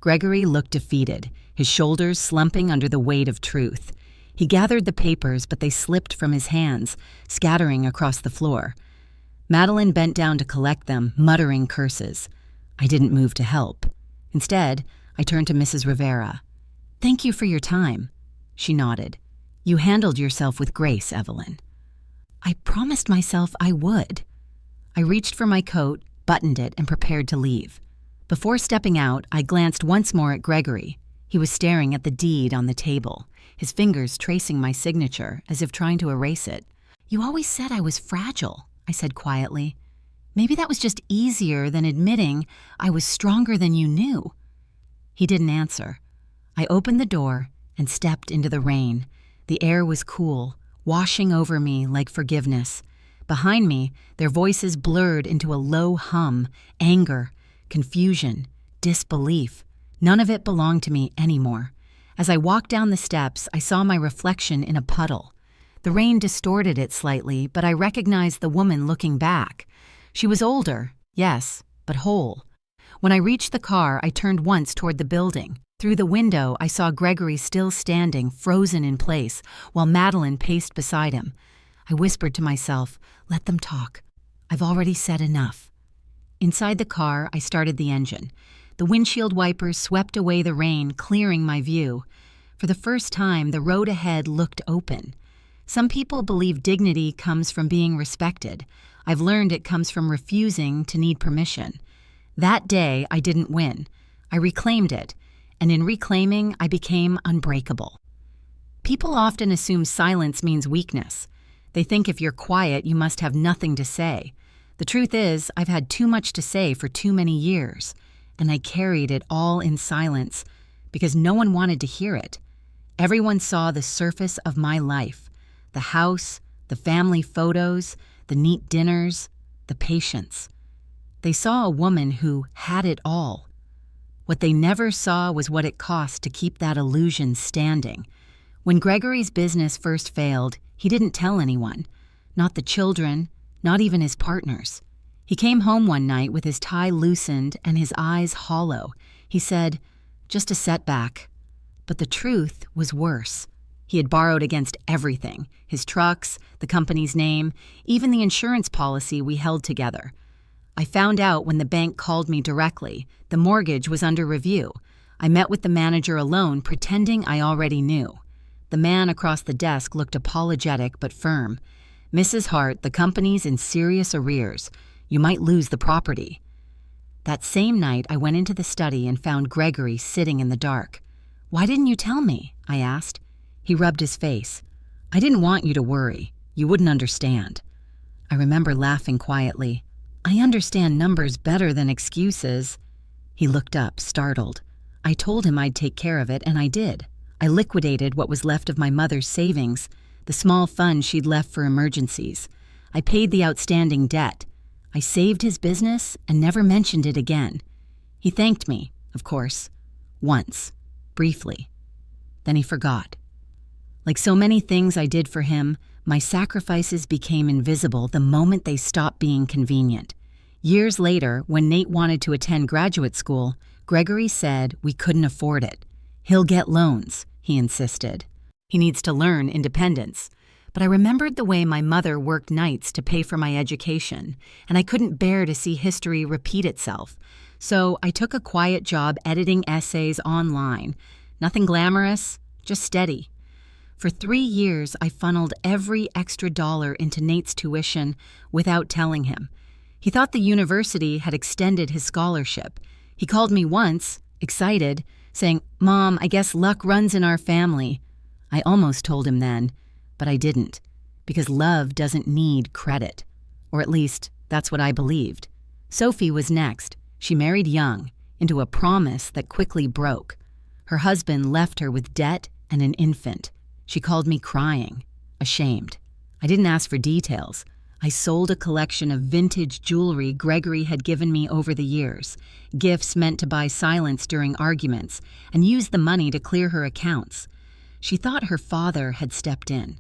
Gregory looked defeated, his shoulders slumping under the weight of truth. He gathered the papers, but they slipped from his hands, scattering across the floor. Madeline bent down to collect them, muttering curses. I didn't move to help. Instead, I turned to Mrs. Rivera. "Thank you for your time." She nodded. "You handled yourself with grace, Evelyn." "I promised myself I would." I reached for my coat, buttoned it, and prepared to leave. Before stepping out, I glanced once more at Gregory. He was staring at the deed on the table, his fingers tracing my signature as if trying to erase it. "You always said I was fragile," I said quietly. "Maybe that was just easier than admitting I was stronger than you knew." He didn't answer. I opened the door and stepped into the rain. The air was cool, washing over me like forgiveness. Behind me, their voices blurred into a low hum, anger, confusion, disbelief. None of it belonged to me anymore. As I walked down the steps, I saw my reflection in a puddle. The rain distorted it slightly, but I recognized the woman looking back. She was older, yes, but whole. When I reached the car, I turned once toward the building. Through the window, I saw Gregory still standing, frozen in place, while Madeline paced beside him. I whispered to myself, "Let them talk. I've already said enough." Inside the car, I started the engine. The windshield wipers swept away the rain, clearing my view. For the first time, the road ahead looked open. Some people believe dignity comes from being respected. I've learned it comes from refusing to need permission. That day, I didn't win. I reclaimed it, and in reclaiming, I became unbreakable. People often assume silence means weakness. They think if you're quiet, you must have nothing to say. The truth is, I've had too much to say for too many years, and I carried it all in silence because no one wanted to hear it. Everyone saw the surface of my life, the house, the family photos, the neat dinners, the patience. They saw a woman who had it all. What they never saw was what it cost to keep that illusion standing. When Gregory's business first failed, he didn't tell anyone. Not the children, not even his partners. He came home one night with his tie loosened and his eyes hollow. He said, "Just a setback." But the truth was worse. He had borrowed against everything, his trucks, the company's name, even the insurance policy we held together. I found out when the bank called me directly. The mortgage was under review. I met with the manager alone, pretending I already knew. The man across the desk looked apologetic but firm. "Mrs. Hart, the company's in serious arrears. You might lose the property." That same night, I went into the study and found Gregory sitting in the dark. "Why didn't you tell me?" I asked. He rubbed his face. "I didn't want you to worry. You wouldn't understand." I remember laughing quietly. "I understand numbers better than excuses." He looked up, startled. I told him I'd take care of it, and I did. I liquidated what was left of my mother's savings, the small fund she'd left for emergencies. I paid the outstanding debt. I saved his business and never mentioned it again. He thanked me, of course, once, briefly. Then he forgot. Like so many things I did for him, my sacrifices became invisible the moment they stopped being convenient. Years later, when Nate wanted to attend graduate school, Gregory said we couldn't afford it. "He'll get loans," he insisted. "He needs to learn independence." But I remembered the way my mother worked nights to pay for my education, and I couldn't bear to see history repeat itself. So I took a quiet job editing essays online. Nothing glamorous, just steady. For 3 years, I funneled every extra dollar into Nate's tuition without telling him. He thought the university had extended his scholarship. He called me once, excited, saying, "Mom, I guess luck runs in our family." I almost told him then, but I didn't, because love doesn't need credit. Or at least, that's what I believed. Sophie was next. She married young, into a promise that quickly broke. Her husband left her with debt and an infant. She called me crying, ashamed. I didn't ask for details. I sold a collection of vintage jewelry Gregory had given me over the years, gifts meant to buy silence during arguments, and used the money to clear her accounts. She thought her father had stepped in.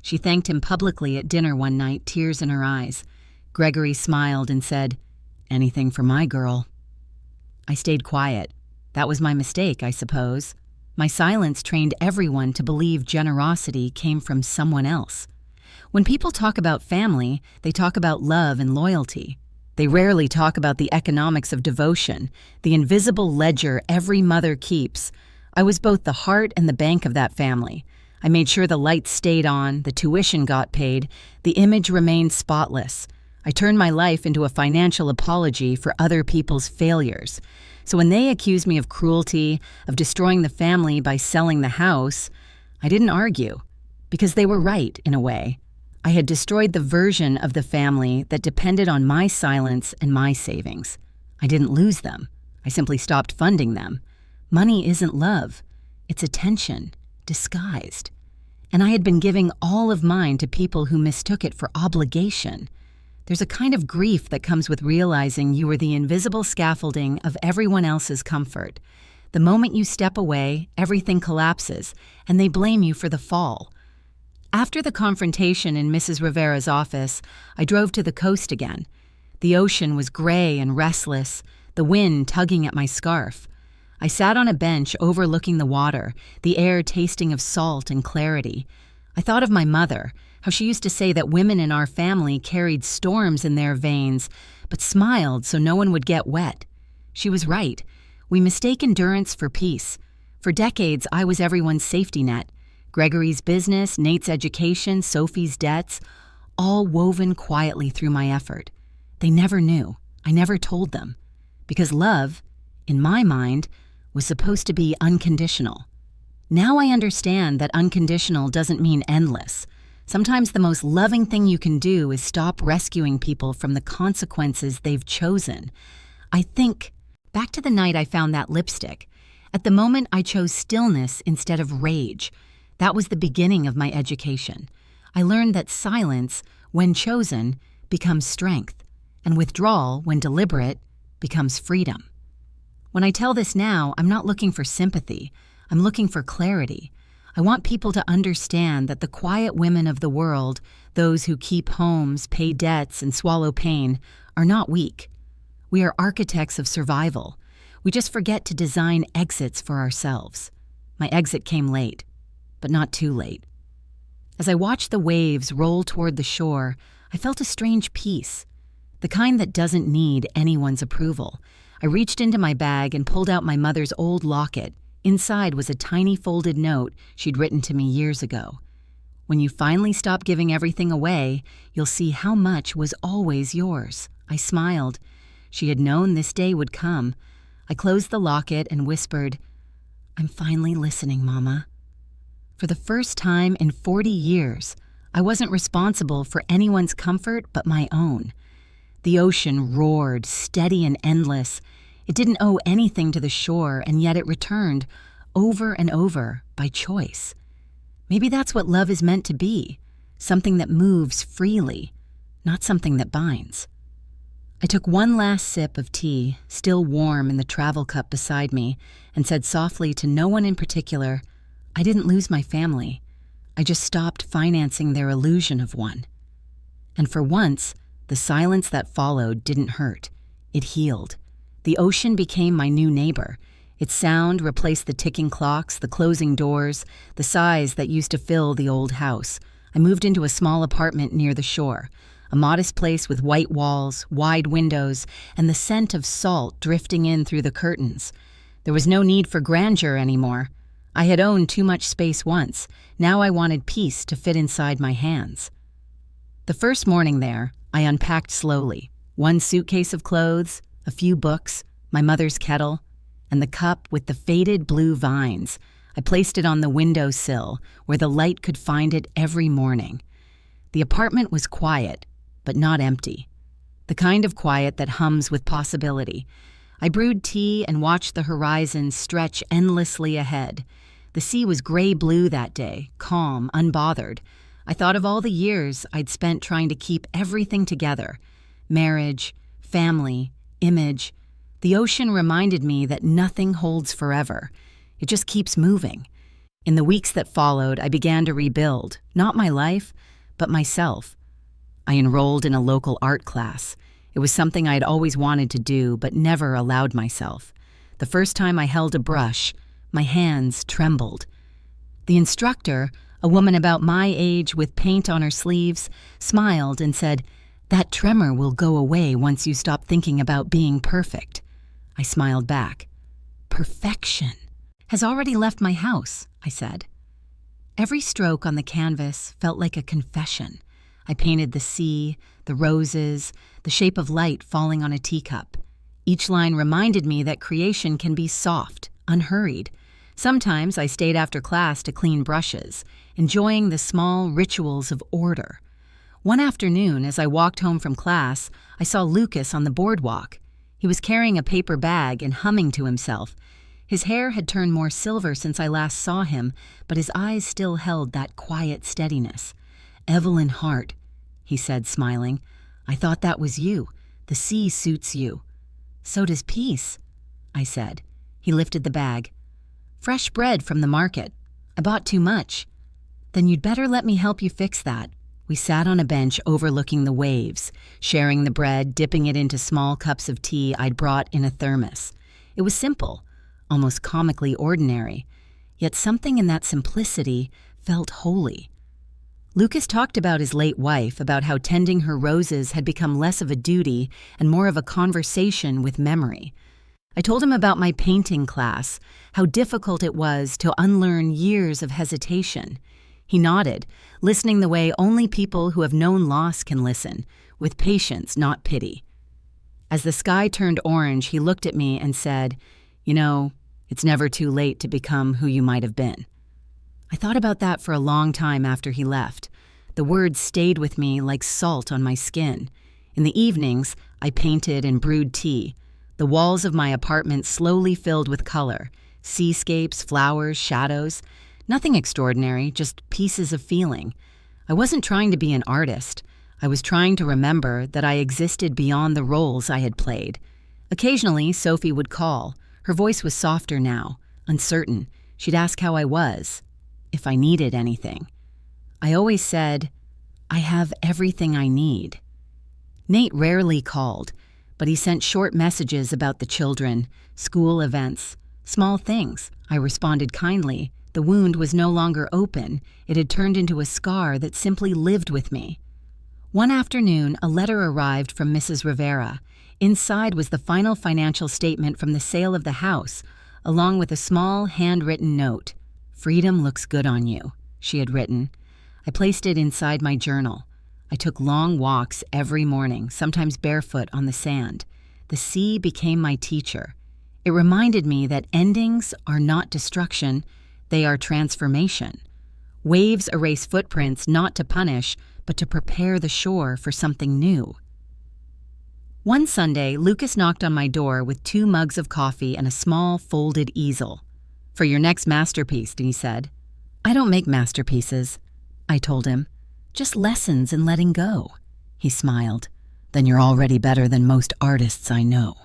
She thanked him publicly at dinner one night, tears in her eyes. Gregory smiled and said, "Anything for my girl." I stayed quiet. That was my mistake, I suppose. My silence trained everyone to believe generosity came from someone else. When people talk about family, they talk about love and loyalty. They rarely talk about the economics of devotion, the invisible ledger every mother keeps. I was both the heart and the bank of that family. I made sure the lights stayed on, the tuition got paid, the image remained spotless. I turned my life into a financial apology for other people's failures. So when they accused me of cruelty, of destroying the family by selling the house, I didn't argue, because they were right in a way. I had destroyed the version of the family that depended on my silence and my savings. I didn't lose them. I simply stopped funding them. Money isn't love. It's attention, disguised. And I had been giving all of mine to people who mistook it for obligation. There's a kind of grief that comes with realizing you were the invisible scaffolding of everyone else's comfort. The moment you step away, everything collapses, and they blame you for the fall. After the confrontation in Mrs. Rivera's office, I drove to the coast again. The ocean was gray and restless, the wind tugging at my scarf. I sat on a bench overlooking the water, the air tasting of salt and clarity. I thought of my mother, how she used to say that women in our family carried storms in their veins, but smiled so no one would get wet. She was right. We mistake endurance for peace. For decades, I was everyone's safety net. Gregory's business, Nate's education, Sophie's debts, all woven quietly through my effort. They never knew. I never told them. Because love, in my mind, was supposed to be unconditional. Now I understand that unconditional doesn't mean endless. Sometimes the most loving thing you can do is stop rescuing people from the consequences they've chosen. I think, back to the night I found that lipstick. At the moment, I chose stillness instead of rage. That was the beginning of my education. I learned that silence, when chosen, becomes strength, and withdrawal, when deliberate, becomes freedom. When I tell this now, I'm not looking for sympathy. I'm looking for clarity. I want people to understand that the quiet women of the world, those who keep homes, pay debts, and swallow pain, are not weak. We are architects of survival. We just forget to design exits for ourselves. My exit came late, but not too late. As I watched the waves roll toward the shore, I felt a strange peace, the kind that doesn't need anyone's approval. I reached into my bag and pulled out my mother's old locket. Inside was a tiny folded note she'd written to me years ago. "When you finally stop giving everything away, you'll see how much was always yours." I smiled. She had known this day would come. I closed the locket and whispered, "I'm finally listening, Mama." For the first time in 40 years, I wasn't responsible for anyone's comfort but my own. The ocean roared, steady and endless. It didn't owe anything to the shore, and yet it returned, over and over, by choice. Maybe that's what love is meant to be, something that moves freely, not something that binds. I took one last sip of tea, still warm in the travel cup beside me, and said softly to no one in particular, "I didn't lose my family. I just stopped financing their illusion of one." And for once, the silence that followed didn't hurt. It healed. The ocean became my new neighbor. Its sound replaced the ticking clocks, the closing doors, the sighs that used to fill the old house. I moved into a small apartment near the shore, a modest place with white walls, wide windows, and the scent of salt drifting in through the curtains. There was no need for grandeur anymore. I had owned too much space once. Now I wanted peace to fit inside my hands. The first morning there, I unpacked slowly. One suitcase of clothes, a few books, my mother's kettle, and the cup with the faded blue vines. I placed it on the windowsill where the light could find it every morning. The apartment was quiet, but not empty. The kind of quiet that hums with possibility. I brewed tea and watched the horizon stretch endlessly ahead. The sea was gray-blue that day, calm, unbothered. I thought of all the years I'd spent trying to keep everything together. Marriage, family, image. The ocean reminded me that nothing holds forever. It just keeps moving. In the weeks that followed, I began to rebuild, not my life, but myself. I enrolled in a local art class. It was something I had always wanted to do, but never allowed myself. The first time I held a brush, my hands trembled. The instructor, a woman about my age with paint on her sleeves, smiled and said, "That tremor will go away once you stop thinking about being perfect." I smiled back. "Perfection has already left my house," I said. Every stroke on the canvas felt like a confession. I painted the sea, the roses, the shape of light falling on a teacup. Each line reminded me that creation can be soft, unhurried. Sometimes I stayed after class to clean brushes, enjoying the small rituals of order. One afternoon, as I walked home from class, I saw Lucas on the boardwalk. He was carrying a paper bag and humming to himself. His hair had turned more silver since I last saw him, but his eyes still held that quiet steadiness. "Evelyn Hart," he said, smiling. "I thought that was you. The sea suits you." "So does peace," I said. He lifted the bag. "Fresh bread from the market. I bought too much." "Then you'd better let me help you fix that." We sat on a bench overlooking the waves, sharing the bread, dipping it into small cups of tea I'd brought in a thermos. It was simple, almost comically ordinary, yet something in that simplicity felt holy. Lucas talked about his late wife, about how tending her roses had become less of a duty and more of a conversation with memory. I told him about my painting class, how difficult it was to unlearn years of hesitation. He nodded, listening the way only people who have known loss can listen, with patience, not pity. As the sky turned orange, he looked at me and said, "You know, it's never too late to become who you might have been." I thought about that for a long time after he left. The words stayed with me like salt on my skin. In the evenings, I painted and brewed tea. The walls of my apartment slowly filled with color, seascapes, flowers, shadows. Nothing extraordinary, just pieces of feeling. I wasn't trying to be an artist. I was trying to remember that I existed beyond the roles I had played. Occasionally, Sophie would call. Her voice was softer now, uncertain. She'd ask how I was, if I needed anything. I always said, "I have everything I need." Nate rarely called, but he sent short messages about the children, school events, small things. I responded kindly. The wound was no longer open. It had turned into a scar that simply lived with me. One afternoon, a letter arrived from Mrs. Rivera. Inside was the final financial statement from the sale of the house, along with a small handwritten note. "Freedom looks good on you," she had written. I placed it inside my journal. I took long walks every morning, sometimes barefoot on the sand. The sea became my teacher. It reminded me that endings are not destruction, they are transformation. Waves erase footprints not to punish, but to prepare the shore for something new. One Sunday, Lucas knocked on my door with 2 mugs of coffee and a small folded easel. "For your next masterpiece," he said. "I don't make masterpieces," I told him. "Just lessons in letting go." He smiled. "Then you're already better than most artists I know."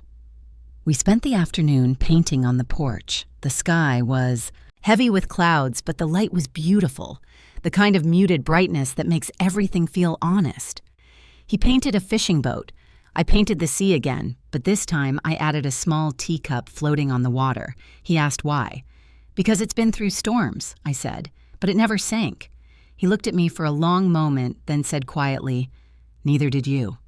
We spent the afternoon painting on the porch. The sky was heavy with clouds, but the light was beautiful, the kind of muted brightness that makes everything feel honest. He painted a fishing boat. I painted the sea again, but this time I added a small teacup floating on the water. He asked why. "Because it's been through storms," I said, "but it never sank." He looked at me for a long moment, then said quietly, "Neither did you."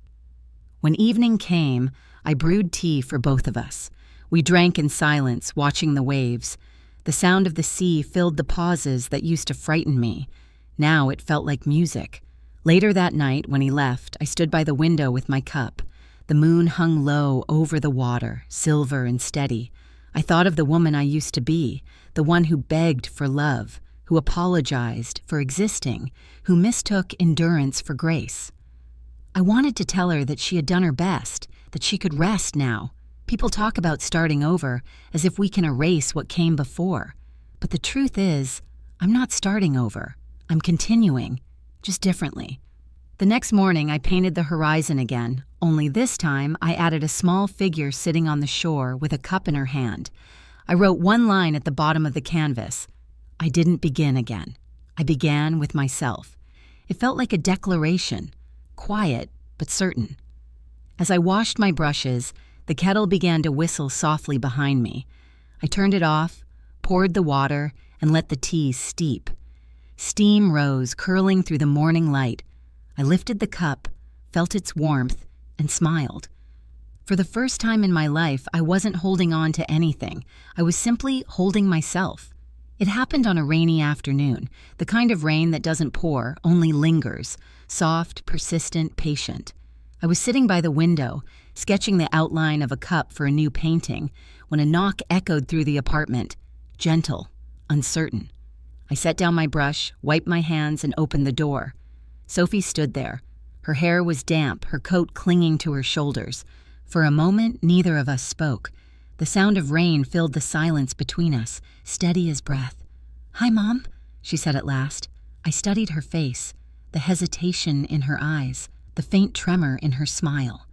When evening came, I brewed tea for both of us. We drank in silence, watching the waves. The sound of the sea filled the pauses that used to frighten me. Now it felt like music. Later that night, when he left, I stood by the window with my cup. The moon hung low over the water, silver and steady. I thought of the woman I used to be, the one who begged for love, who apologized for existing, who mistook endurance for grace. I wanted to tell her that she had done her best, that she could rest now. People talk about starting over, as if we can erase what came before. But the truth is, I'm not starting over. I'm continuing, just differently. The next morning, I painted the horizon again, only this time I added a small figure sitting on the shore with a cup in her hand. I wrote one line at the bottom of the canvas. I didn't begin again. I began with myself. It felt like a declaration, quiet but certain. As I washed my brushes, the kettle began to whistle softly behind me. I turned it off, poured the water, and let the tea steep. Steam rose, curling through the morning light. I lifted the cup, felt its warmth, and smiled. For the first time in my life, I wasn't holding on to anything. I was simply holding myself. It happened on a rainy afternoon, the kind of rain that doesn't pour, only lingers, soft, persistent, patient. I was sitting by the window, sketching the outline of a cup for a new painting, when a knock echoed through the apartment, gentle, uncertain. I set down my brush, wiped my hands, and opened the door. Sophie stood there. Her hair was damp, her coat clinging to her shoulders. For a moment, neither of us spoke. The sound of rain filled the silence between us, steady as breath. "Hi, Mom," she said at last. I studied her face, the hesitation in her eyes, the faint tremor in her smile.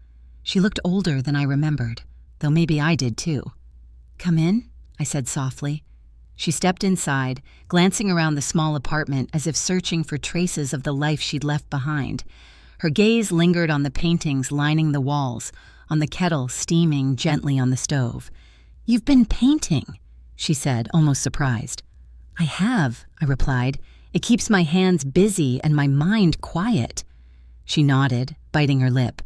She looked older than I remembered, though maybe I did too. "Come in," I said softly. She stepped inside, glancing around the small apartment as if searching for traces of the life she'd left behind. Her gaze lingered on the paintings lining the walls, on the kettle steaming gently on the stove. "You've been painting," she said, almost surprised. "I have," I replied. "It keeps my hands busy and my mind quiet." She nodded, biting her lip.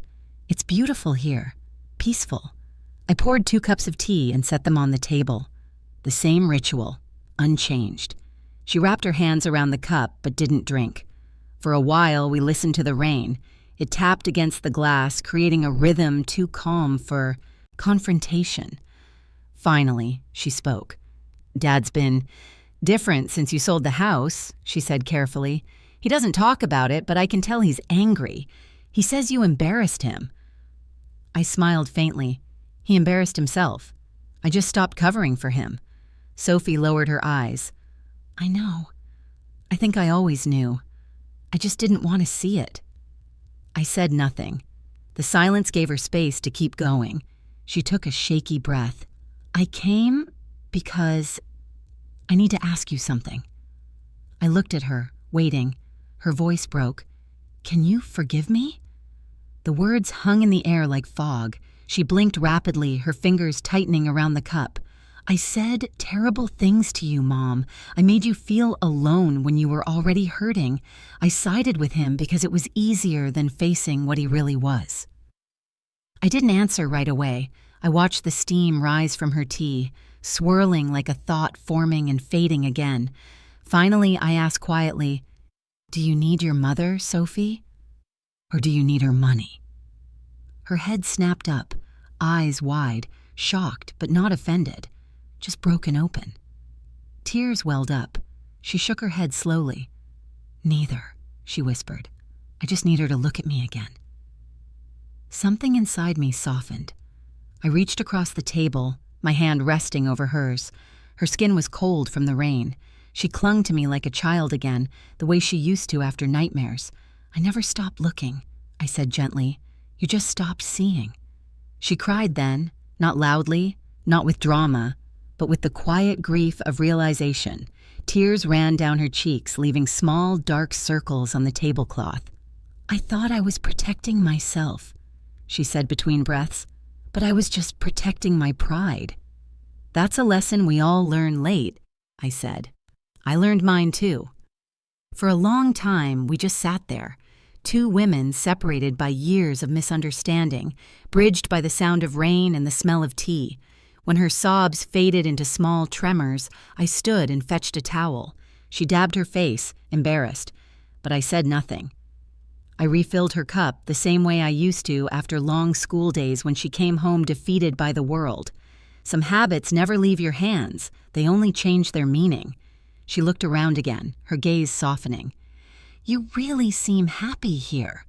"It's beautiful here, peaceful." I poured 2 cups of tea and set them on the table. The same ritual, unchanged. She wrapped her hands around the cup but didn't drink. For a while, we listened to the rain. It tapped against the glass, creating a rhythm too calm for confrontation. Finally, she spoke. "Dad's been different since you sold the house," she said carefully. "He doesn't talk about it, but I can tell he's angry. He says you embarrassed him." I smiled faintly. He embarrassed himself. I just stopped covering for him. Sophie lowered her eyes. "I know. I think I always knew. I just didn't want to see it." I said nothing. The silence gave her space to keep going. She took a shaky breath. "I came because I need to ask you something." I looked at her, waiting. Her voice broke. "Can you forgive me?" The words hung in the air like fog. She blinked rapidly, her fingers tightening around the cup. "I said terrible things to you, Mom. I made you feel alone when you were already hurting. I sided with him because it was easier than facing what he really was." I didn't answer right away. I watched the steam rise from her tea, swirling like a thought forming and fading again. Finally, I asked quietly, "Do you need your mother, Sophie? Or do you need her money?" Her head snapped up, eyes wide, shocked but not offended, just broken open. Tears welled up. She shook her head slowly. "Neither," she whispered. "I just need her to look at me again." Something inside me softened. I reached across the table, my hand resting over hers. Her skin was cold from the rain. She clung to me like a child again, the way she used to after nightmares. "I never stopped looking," I said gently. "You just stopped seeing." She cried then, not loudly, not with drama, but with the quiet grief of realization. Tears ran down her cheeks, leaving small, dark circles on the tablecloth. "I thought I was protecting myself," she said between breaths, "but I was just protecting my pride." "That's a lesson we all learn late," I said. "I learned mine too." For a long time, we just sat there, 2 women separated by years of misunderstanding, bridged by the sound of rain and the smell of tea. When her sobs faded into small tremors, I stood and fetched a towel. She dabbed her face, embarrassed, but I said nothing. I refilled her cup the same way I used to after long school days when she came home defeated by the world. Some habits never leave your hands, they only change their meaning. She looked around again, her gaze softening. "You really seem happy here."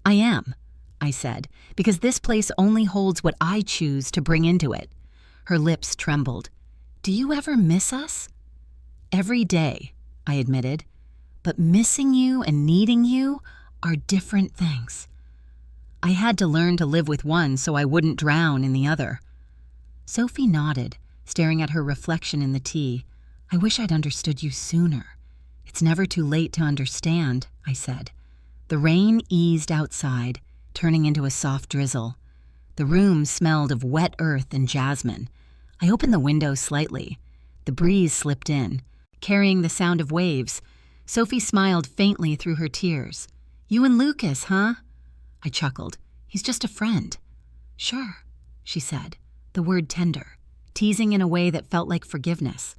"I am," I said, "because this place only holds what I choose to bring into it." Her lips trembled. "Do you ever miss us?" "Every day," I admitted. "But missing you and needing you are different things." I had to learn to live with one so I wouldn't drown in the other. Sophie nodded, staring at her reflection in the tea. "I wish I'd understood you sooner." "It's never too late to understand," I said. The rain eased outside, turning into a soft drizzle. The room smelled of wet earth and jasmine. I opened the window slightly. The breeze slipped in, carrying the sound of waves. Sophie smiled faintly through her tears. "You and Lucas, huh?" I chuckled. "He's just a friend." "Sure," she said, the word tender, teasing in a way that felt like forgiveness.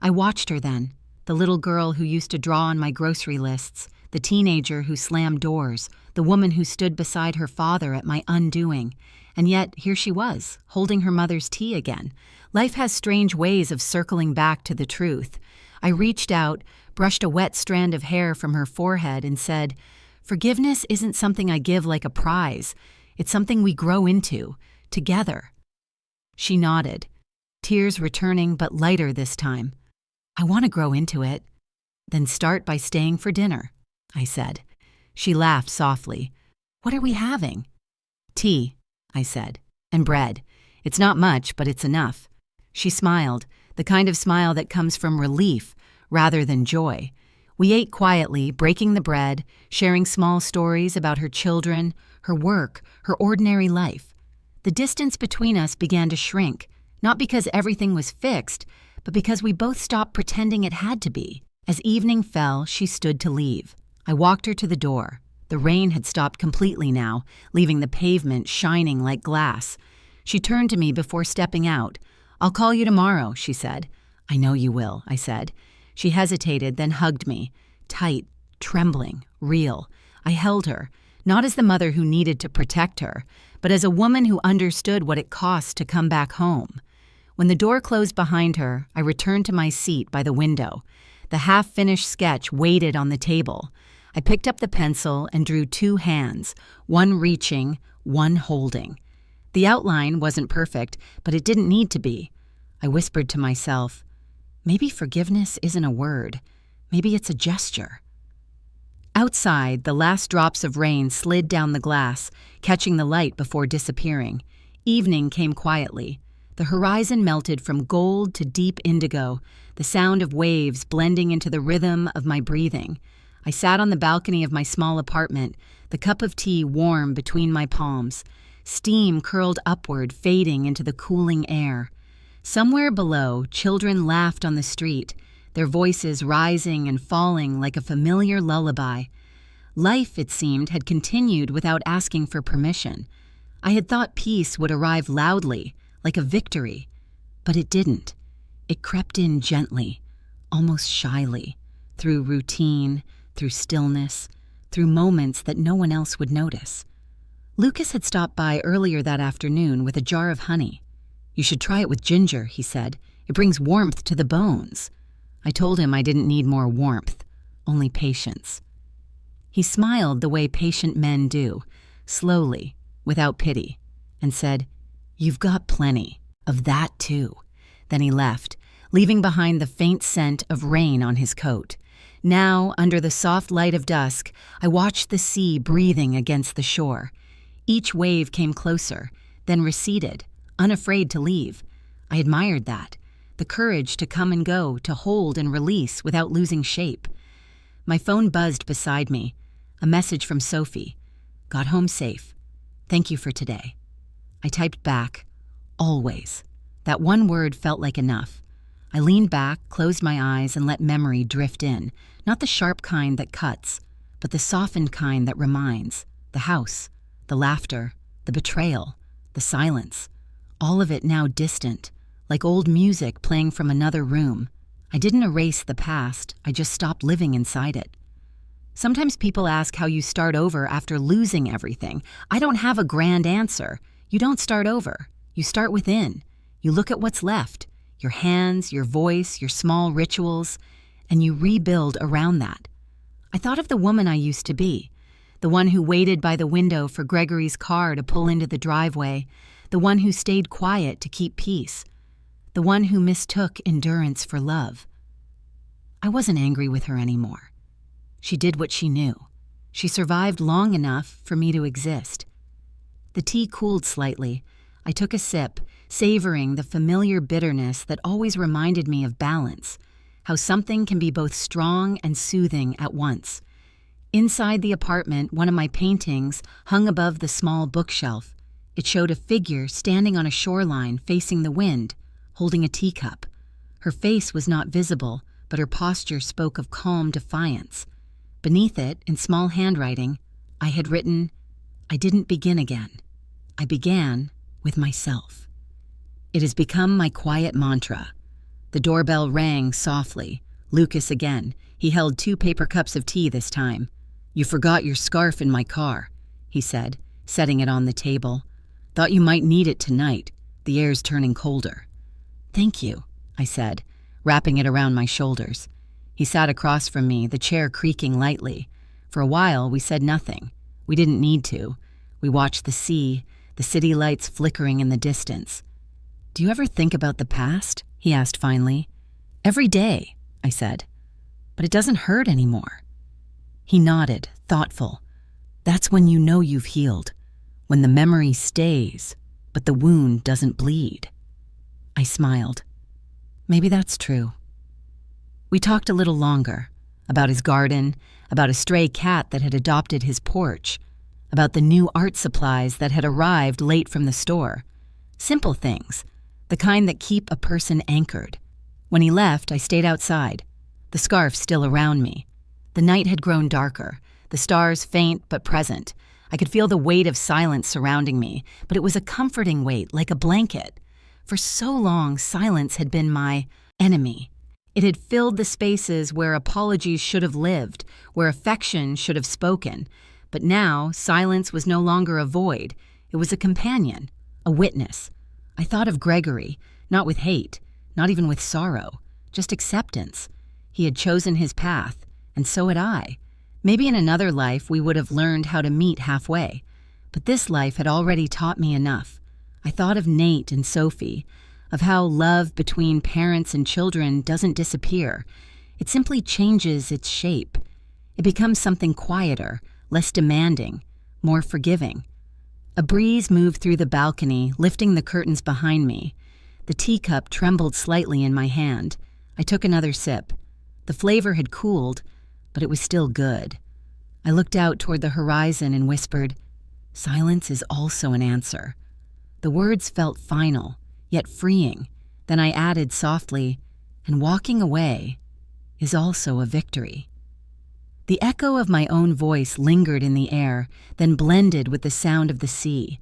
I watched her then, the little girl who used to draw on my grocery lists, the teenager who slammed doors, the woman who stood beside her father at my undoing. And yet, here she was, holding her mother's tea again. Life has strange ways of circling back to the truth. I reached out, brushed a wet strand of hair from her forehead, and said, "Forgiveness isn't something I give like a prize. It's something we grow into, together." She nodded, tears returning but lighter this time. "I want to grow into it." "Then start by staying for dinner," I said. She laughed softly. "What are we having?" "Tea," I said, "and bread. It's not much, but it's enough." She smiled, the kind of smile that comes from relief rather than joy. We ate quietly, breaking the bread, sharing small stories about her children, her work, her ordinary life. The distance between us began to shrink, not because everything was fixed, but because we both stopped pretending it had to be. As evening fell, she stood to leave. I walked her to the door. The rain had stopped completely now, leaving the pavement shining like glass. She turned to me before stepping out. "I'll call you tomorrow," she said. "I know you will," I said. She hesitated, then hugged me. Tight, trembling, real. I held her, not as the mother who needed to protect her, but as a woman who understood what it cost to come back home. When the door closed behind her, I returned to my seat by the window. The half-finished sketch waited on the table. I picked up the pencil and drew two hands, one reaching, one holding. The outline wasn't perfect, but it didn't need to be. I whispered to myself, maybe forgiveness isn't a word. Maybe it's a gesture. Outside, the last drops of rain slid down the glass, catching the light before disappearing. Evening came quietly. The horizon melted from gold to deep indigo, the sound of waves blending into the rhythm of my breathing. I sat on the balcony of my small apartment, the cup of tea warm between my palms. Steam curled upward, fading into the cooling air. Somewhere below, children laughed on the street, their voices rising and falling like a familiar lullaby. Life, it seemed, had continued without asking for permission. I had thought peace would arrive loudly, like a victory, but it didn't. It crept in gently, almost shyly, through routine, through stillness, through moments that no one else would notice. Lucas had stopped by earlier that afternoon with a jar of honey. "You should try it with ginger," he said. "It brings warmth to the bones." I told him I didn't need more warmth, only patience. He smiled the way patient men do, slowly, without pity, and said, "You've got plenty of that too." Then he left, leaving behind the faint scent of rain on his coat. Now, under the soft light of dusk, I watched the sea breathing against the shore. Each wave came closer, then receded, unafraid to leave. I admired that, the courage to come and go, to hold and release without losing shape. My phone buzzed beside me, a message from Sophie. "Got home safe. Thank you for today." I typed back, "Always." That one word felt like enough. I leaned back, closed my eyes, and let memory drift in, not the sharp kind that cuts, but the softened kind that reminds. The house, the laughter, the betrayal, the silence, all of it now distant, like old music playing from another room. I didn't erase the past, I just stopped living inside it. Sometimes people ask how you start over after losing everything. I don't have a grand answer. You don't start over. You start within. You look at what's left, your hands, your voice, your small rituals, and you rebuild around that. I thought of the woman I used to be, the one who waited by the window for Gregory's car to pull into the driveway, the one who stayed quiet to keep peace, the one who mistook endurance for love. I wasn't angry with her anymore. She did what she knew. She survived long enough for me to exist. The tea cooled slightly. I took a sip, savoring the familiar bitterness that always reminded me of balance, how something can be both strong and soothing at once. Inside the apartment, one of my paintings hung above the small bookshelf. It showed a figure standing on a shoreline facing the wind, holding a teacup. Her face was not visible, but her posture spoke of calm defiance. Beneath it, in small handwriting, I had written, "I didn't begin again. I began with myself." It has become my quiet mantra. The doorbell rang softly. Lucas again. He held 2 paper cups of tea this time. "You forgot your scarf in my car," he said, setting it on the table. "Thought you might need it tonight. The air's turning colder." "Thank you," I said, wrapping it around my shoulders. He sat across from me, the chair creaking lightly. For a while, we said nothing. We didn't need to. We watched the sea, the city lights flickering in the distance. "Do you ever think about the past?" he asked finally. "Every day," I said. "But it doesn't hurt anymore." He nodded, thoughtful. "That's when you know you've healed. When the memory stays, but the wound doesn't bleed." I smiled. Maybe that's true. We talked a little longer, about his garden, about a stray cat that had adopted his porch, about the new art supplies that had arrived late from the store. Simple things, the kind that keep a person anchored. When he left, I stayed outside, the scarf still around me. The night had grown darker, the stars faint but present. I could feel the weight of silence surrounding me, but it was a comforting weight, like a blanket. For so long, silence had been my enemy. It had filled the spaces where apologies should have lived, where affection should have spoken. But now, silence was no longer a void. It was a companion, a witness. I thought of Gregory, not with hate, not even with sorrow, just acceptance. He had chosen his path, and so had I. Maybe in another life we would have learned how to meet halfway. But this life had already taught me enough. I thought of Nate and Sophie, of how love between parents and children doesn't disappear. It simply changes its shape. It becomes something quieter, less demanding, more forgiving. A breeze moved through the balcony, lifting the curtains behind me. The teacup trembled slightly in my hand. I took another sip. The flavor had cooled, but it was still good. I looked out toward the horizon and whispered, "Silence is also an answer." The words felt final, yet freeing. Then I added softly, "And walking away is also a victory." The echo of my own voice lingered in the air, then blended with the sound of the sea.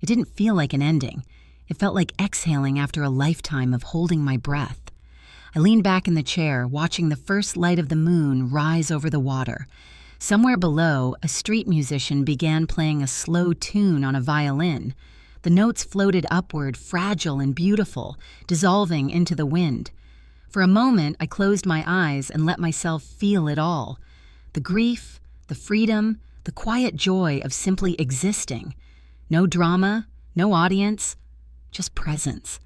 It didn't feel like an ending. It felt like exhaling after a lifetime of holding my breath. I leaned back in the chair, watching the first light of the moon rise over the water. Somewhere below, a street musician began playing a slow tune on a violin. The notes floated upward, fragile and beautiful, dissolving into the wind. For a moment, I closed my eyes and let myself feel it all. The grief, the freedom, the quiet joy of simply existing. No drama, no audience, just presence.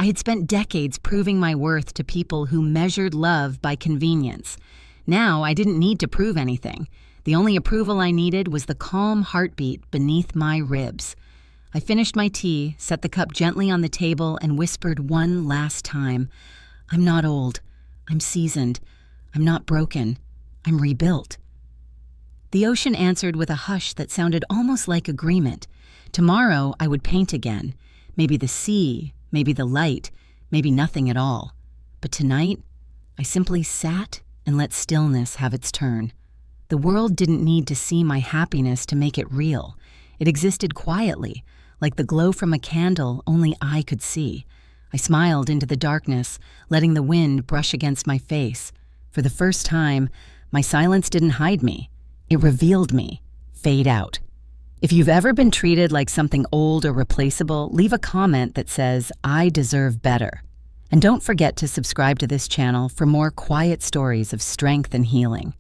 I had spent decades proving my worth to people who measured love by convenience. Now I didn't need to prove anything. The only approval I needed was the calm heartbeat beneath my ribs. I finished my tea, set the cup gently on the table, and whispered one last time, "I'm not old. I'm seasoned. I'm not broken. I'm rebuilt." The ocean answered with a hush that sounded almost like agreement. Tomorrow I would paint again. Maybe the sea, maybe the light, maybe nothing at all. But tonight, I simply sat and let stillness have its turn. The world didn't need to see my happiness to make it real. It existed quietly, like the glow from a candle only I could see. I smiled into the darkness, letting the wind brush against my face. For the first time, My silence didn't hide me. It revealed me. Fade out. If you've ever been treated like something old or replaceable, leave a comment that says, "I deserve better." And don't forget to subscribe to this channel for more quiet stories of strength and healing.